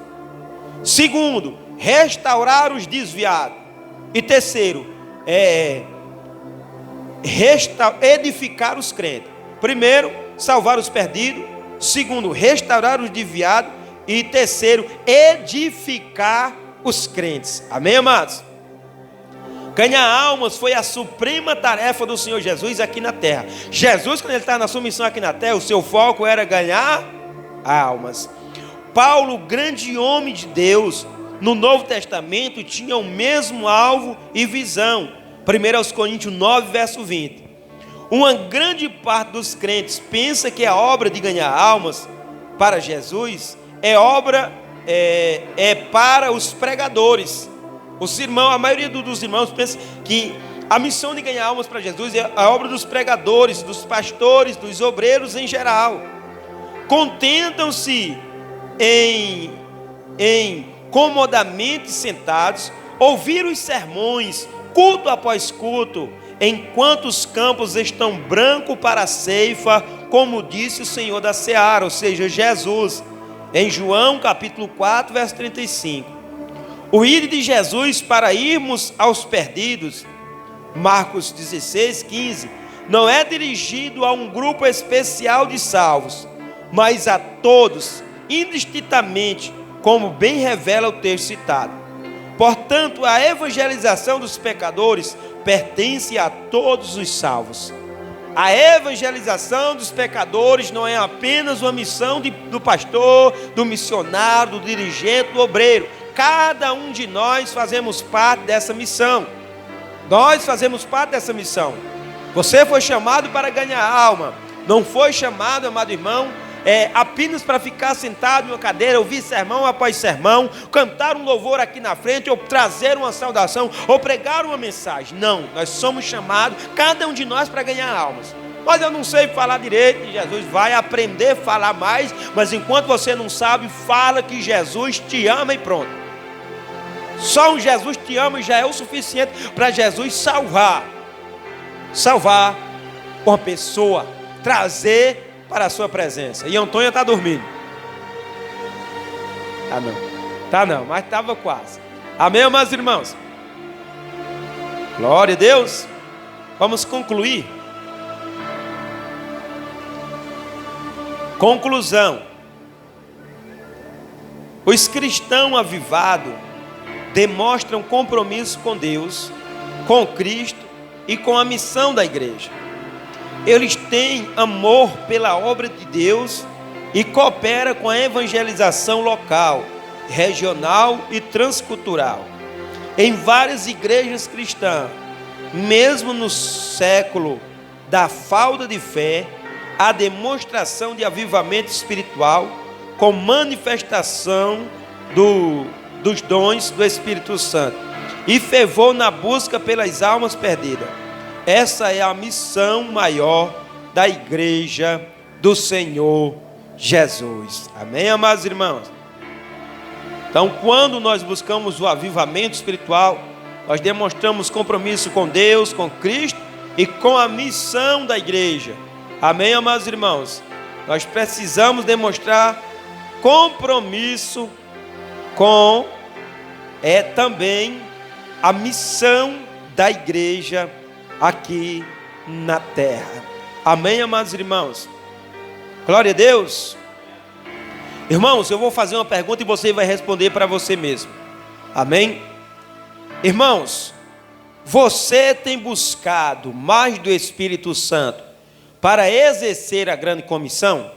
Segundo, restaurar os desviados. E terceiro, edificar os crentes. Primeiro, salvar os perdidos. Segundo, restaurar os desviados. E terceiro, edificar os crentes. Amém, amados? Ganhar almas foi a suprema tarefa do Senhor Jesus aqui na terra. Jesus, quando ele está na sua missão aqui na terra, o seu foco era ganhar almas. Paulo, grande homem de Deus, no Novo Testamento, tinha o mesmo alvo e visão. 1 Coríntios 9, verso 20. Uma grande parte dos crentes pensa que a obra de ganhar almas para Jesus é para os pregadores. Os irmãos, a maioria dos irmãos pensa que a missão de ganhar almas para Jesus é a obra dos pregadores, dos pastores, dos obreiros em geral. Contentam-se em comodamente sentados, ouvir os sermões, culto após culto, enquanto os campos estão brancos para a ceifa, como disse o Senhor da Seara, ou seja, Jesus, em João capítulo 4, verso 35. O ir de Jesus para irmos aos perdidos, Marcos 16, 15, não é dirigido a um grupo especial de salvos, mas a todos, indistintamente, como bem revela o texto citado. Portanto, a evangelização dos pecadores pertence a todos os salvos. A evangelização dos pecadores não é apenas uma missão do pastor, do missionário, do dirigente, do obreiro. Cada um de nós fazemos parte dessa missão. Nós fazemos parte dessa missão. Você foi chamado para ganhar alma. Não foi chamado, amado irmão, apenas para ficar sentado em uma cadeira, ouvir sermão após sermão, cantar um louvor aqui na frente, ou trazer uma saudação, ou pregar uma mensagem. Não, nós somos chamados, cada um de nós, para ganhar almas. Mas eu não sei falar direito, e Jesus vai aprender a falar mais, mas enquanto você não sabe, fala que Jesus te ama e pronto. Só um Jesus te ama e já é o suficiente para Jesus salvar uma pessoa, trazer para a sua presença. E Antônia está dormindo. Tá não, mas estava quase. Amém, amados irmãos? Glória a Deus. Vamos concluir. Conclusão. Os cristãos avivados demonstram compromisso com Deus, com Cristo e com a missão da igreja. Eles têm amor pela obra de Deus e cooperam com a evangelização local, regional e transcultural. Em várias igrejas cristãs, mesmo no século da falta de fé, há demonstração de avivamento espiritual com manifestação dos dons do Espírito Santo e fervor na busca pelas almas perdidas. Essa é a missão maior da igreja do Senhor Jesus. Amém, amados irmãos? Então, quando nós buscamos o avivamento espiritual, nós demonstramos compromisso com Deus, com Cristo e com a missão da igreja. Amém, amados irmãos? Nós precisamos demonstrar compromisso com também a missão da igreja aqui na terra. Amém, amados irmãos? Glória a Deus. Irmãos, eu vou fazer uma pergunta e você vai responder para você mesmo. Amém? Irmãos, você tem buscado mais do Espírito Santo para exercer a grande comissão?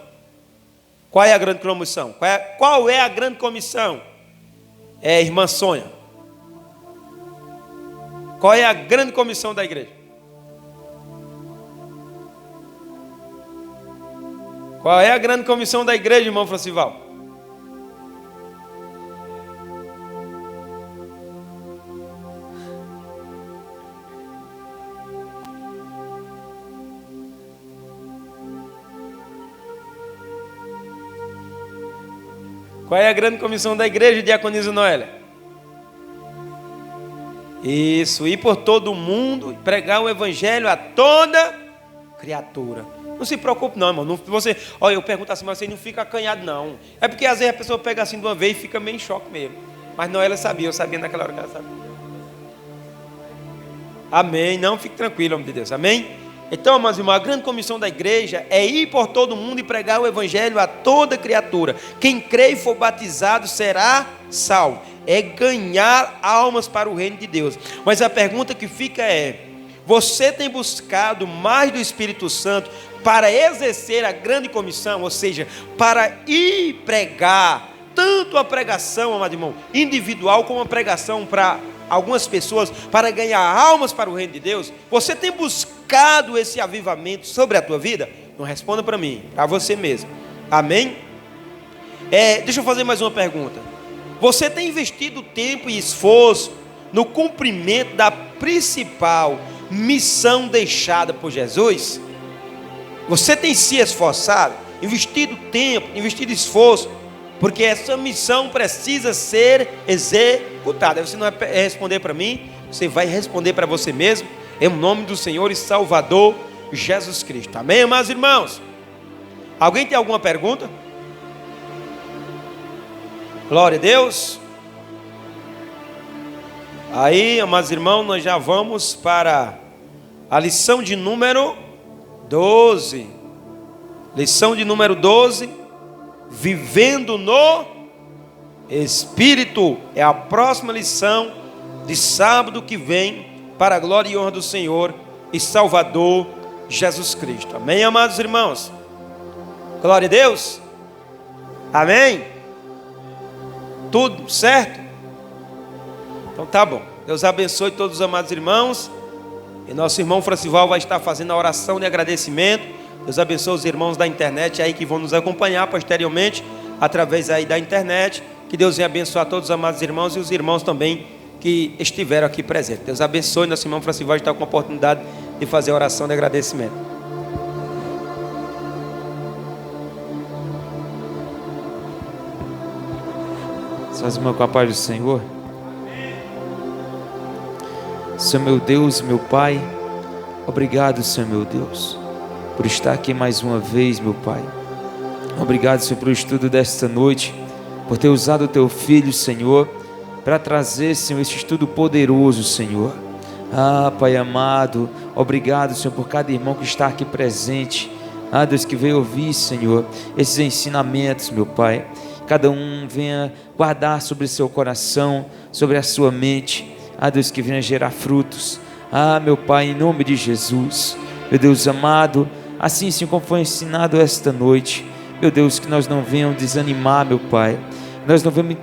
Qual é a grande comissão? Qual é a grande comissão? Irmã Sônia. Qual é a grande comissão da igreja? Qual é a grande comissão da igreja, irmão Francival? Qual é a grande comissão da igreja, diaconisa Noélia? Isso, ir por todo o mundo, pregar o evangelho a toda criatura. Não se preocupe não, irmão. Olha, eu pergunto assim, mas você não fica acanhado não. É porque às vezes a pessoa pega assim de uma vez e fica meio em choque mesmo. Mas Noélia sabia, eu sabia naquela hora que ela sabia. Amém, não, fique tranquilo, homem de Deus, amém? Então, amados irmãos, a grande comissão da igreja é ir por todo mundo e pregar o evangelho a toda criatura. Quem crê e for batizado será salvo. É ganhar almas para o reino de Deus. Mas a pergunta que fica é: você tem buscado mais do Espírito Santo para exercer a grande comissão? Ou seja, para ir pregar, tanto a pregação, amado irmão, individual, como a pregação para algumas pessoas, para ganhar almas para o reino de Deus? Você tem buscado esse avivamento sobre a tua vida? Não responda para mim, para você mesmo. Amém? Deixa eu fazer mais uma pergunta. Você tem investido tempo e esforço no cumprimento da principal missão deixada por Jesus? Você tem se esforçado, investido tempo, investido esforço, porque essa missão precisa ser executada. Você não vai responder para mim, você vai responder para você mesmo, em nome do Senhor e Salvador Jesus Cristo. Amém, amados irmãos? Alguém tem alguma pergunta? Glória a Deus. Aí, amados irmãos, nós já vamos para a lição de número 12. Lição de número 12. Vivendo no Espírito. É a próxima lição de sábado que vem, para a glória e honra do Senhor e Salvador Jesus Cristo. Amém, amados irmãos? Glória a Deus. Amém? Tudo certo? Então tá bom. Deus abençoe todos os amados irmãos. E nosso irmão Francival vai estar fazendo a oração de agradecimento. Deus abençoe os irmãos da internet aí que vão nos acompanhar posteriormente, através aí da internet. Que Deus venha abençoar todos os amados irmãos e os irmãos também que estiveram aqui presentes. Deus abençoe. Nosso irmão Francival está com a oportunidade de fazer a oração de agradecimento. Faz uma com a paz do Senhor. Senhor meu Deus, meu Pai, obrigado, Senhor meu Deus, por estar aqui mais uma vez, meu Pai. Obrigado, Senhor, pelo estudo desta noite, por ter usado o Teu Filho, Senhor, para trazer, Senhor, esse estudo poderoso, Senhor. Ah, Pai amado, obrigado, Senhor, por cada irmão que está aqui presente. Ah, Deus, que veio ouvir, Senhor, esses ensinamentos, meu Pai. Cada um venha guardar sobre seu coração, sobre a sua mente. Ah, Deus, que venha gerar frutos. Ah, meu Pai, em nome de Jesus. Meu Deus amado, assim, Senhor, como foi ensinado esta noite. Meu Deus, que nós não venhamos desanimar, meu Pai. Nós não venhamos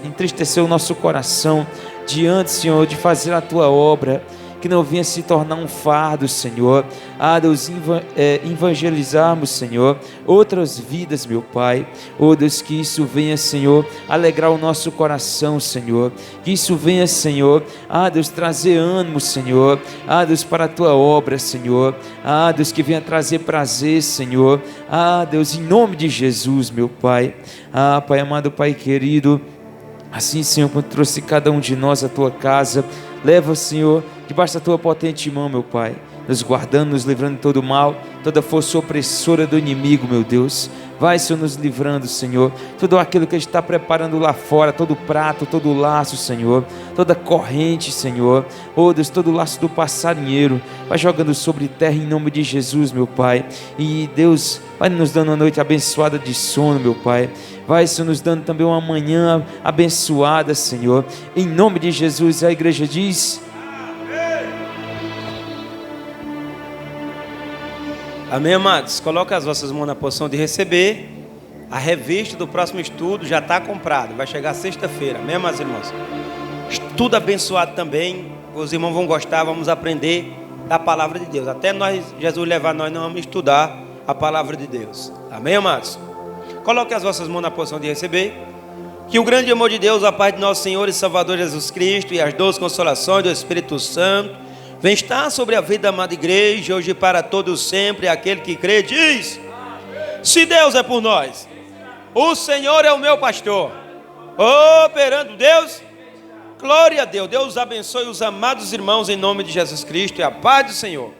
entristecer o nosso coração diante, Senhor, de fazer a Tua obra. Que não venha se tornar um fardo, Senhor. Ah, Deus, evangelizarmos, Senhor, outras vidas, meu Pai. Oh, Deus, que isso venha, Senhor, alegrar o nosso coração, Senhor. Que isso venha, Senhor, ah, Deus, trazer ânimo, Senhor. Ah, Deus, para a Tua obra, Senhor. Ah, Deus, que venha trazer prazer, Senhor. Ah, Deus, em nome de Jesus, meu Pai. Ah, Pai amado, Pai querido, assim, Senhor, quando trouxe cada um de nós à Tua casa, leva, Senhor, debaixo da Tua potente mão, meu Pai, nos guardando, nos livrando de todo mal, toda força opressora do inimigo, meu Deus. Vai, Senhor, nos livrando, Senhor, tudo aquilo que a gente está preparando lá fora, todo prato, todo laço, Senhor, toda corrente, Senhor, oh Deus, todo laço do passarinheiro, vai jogando sobre terra em nome de Jesus, meu Pai. E Deus, vai nos dando uma noite abençoada de sono, meu Pai. Vai, Senhor, nos dando também uma manhã abençoada, Senhor, em nome de Jesus. A igreja diz: amém, amados? Coloque as vossas mãos na posição de receber. A revista do próximo estudo já está comprada, vai chegar sexta-feira, amém, amados irmãos? Estudo abençoado também. Os irmãos vão gostar, vamos aprender da palavra de Deus. Até nós, Jesus levar nós, não vamos estudar a palavra de Deus, amém, amados? Coloque as vossas mãos na posição de receber. Que o grande amor de Deus, a paz de nosso Senhor e Salvador Jesus Cristo e as doces consolações do Espírito Santo vem estar sobre a vida da amada igreja, hoje e para todos sempre. Aquele que crê diz: se Deus é por nós, o Senhor é o meu pastor. Operando Deus, glória a Deus. Deus abençoe os amados irmãos em nome de Jesus Cristo e a paz do Senhor.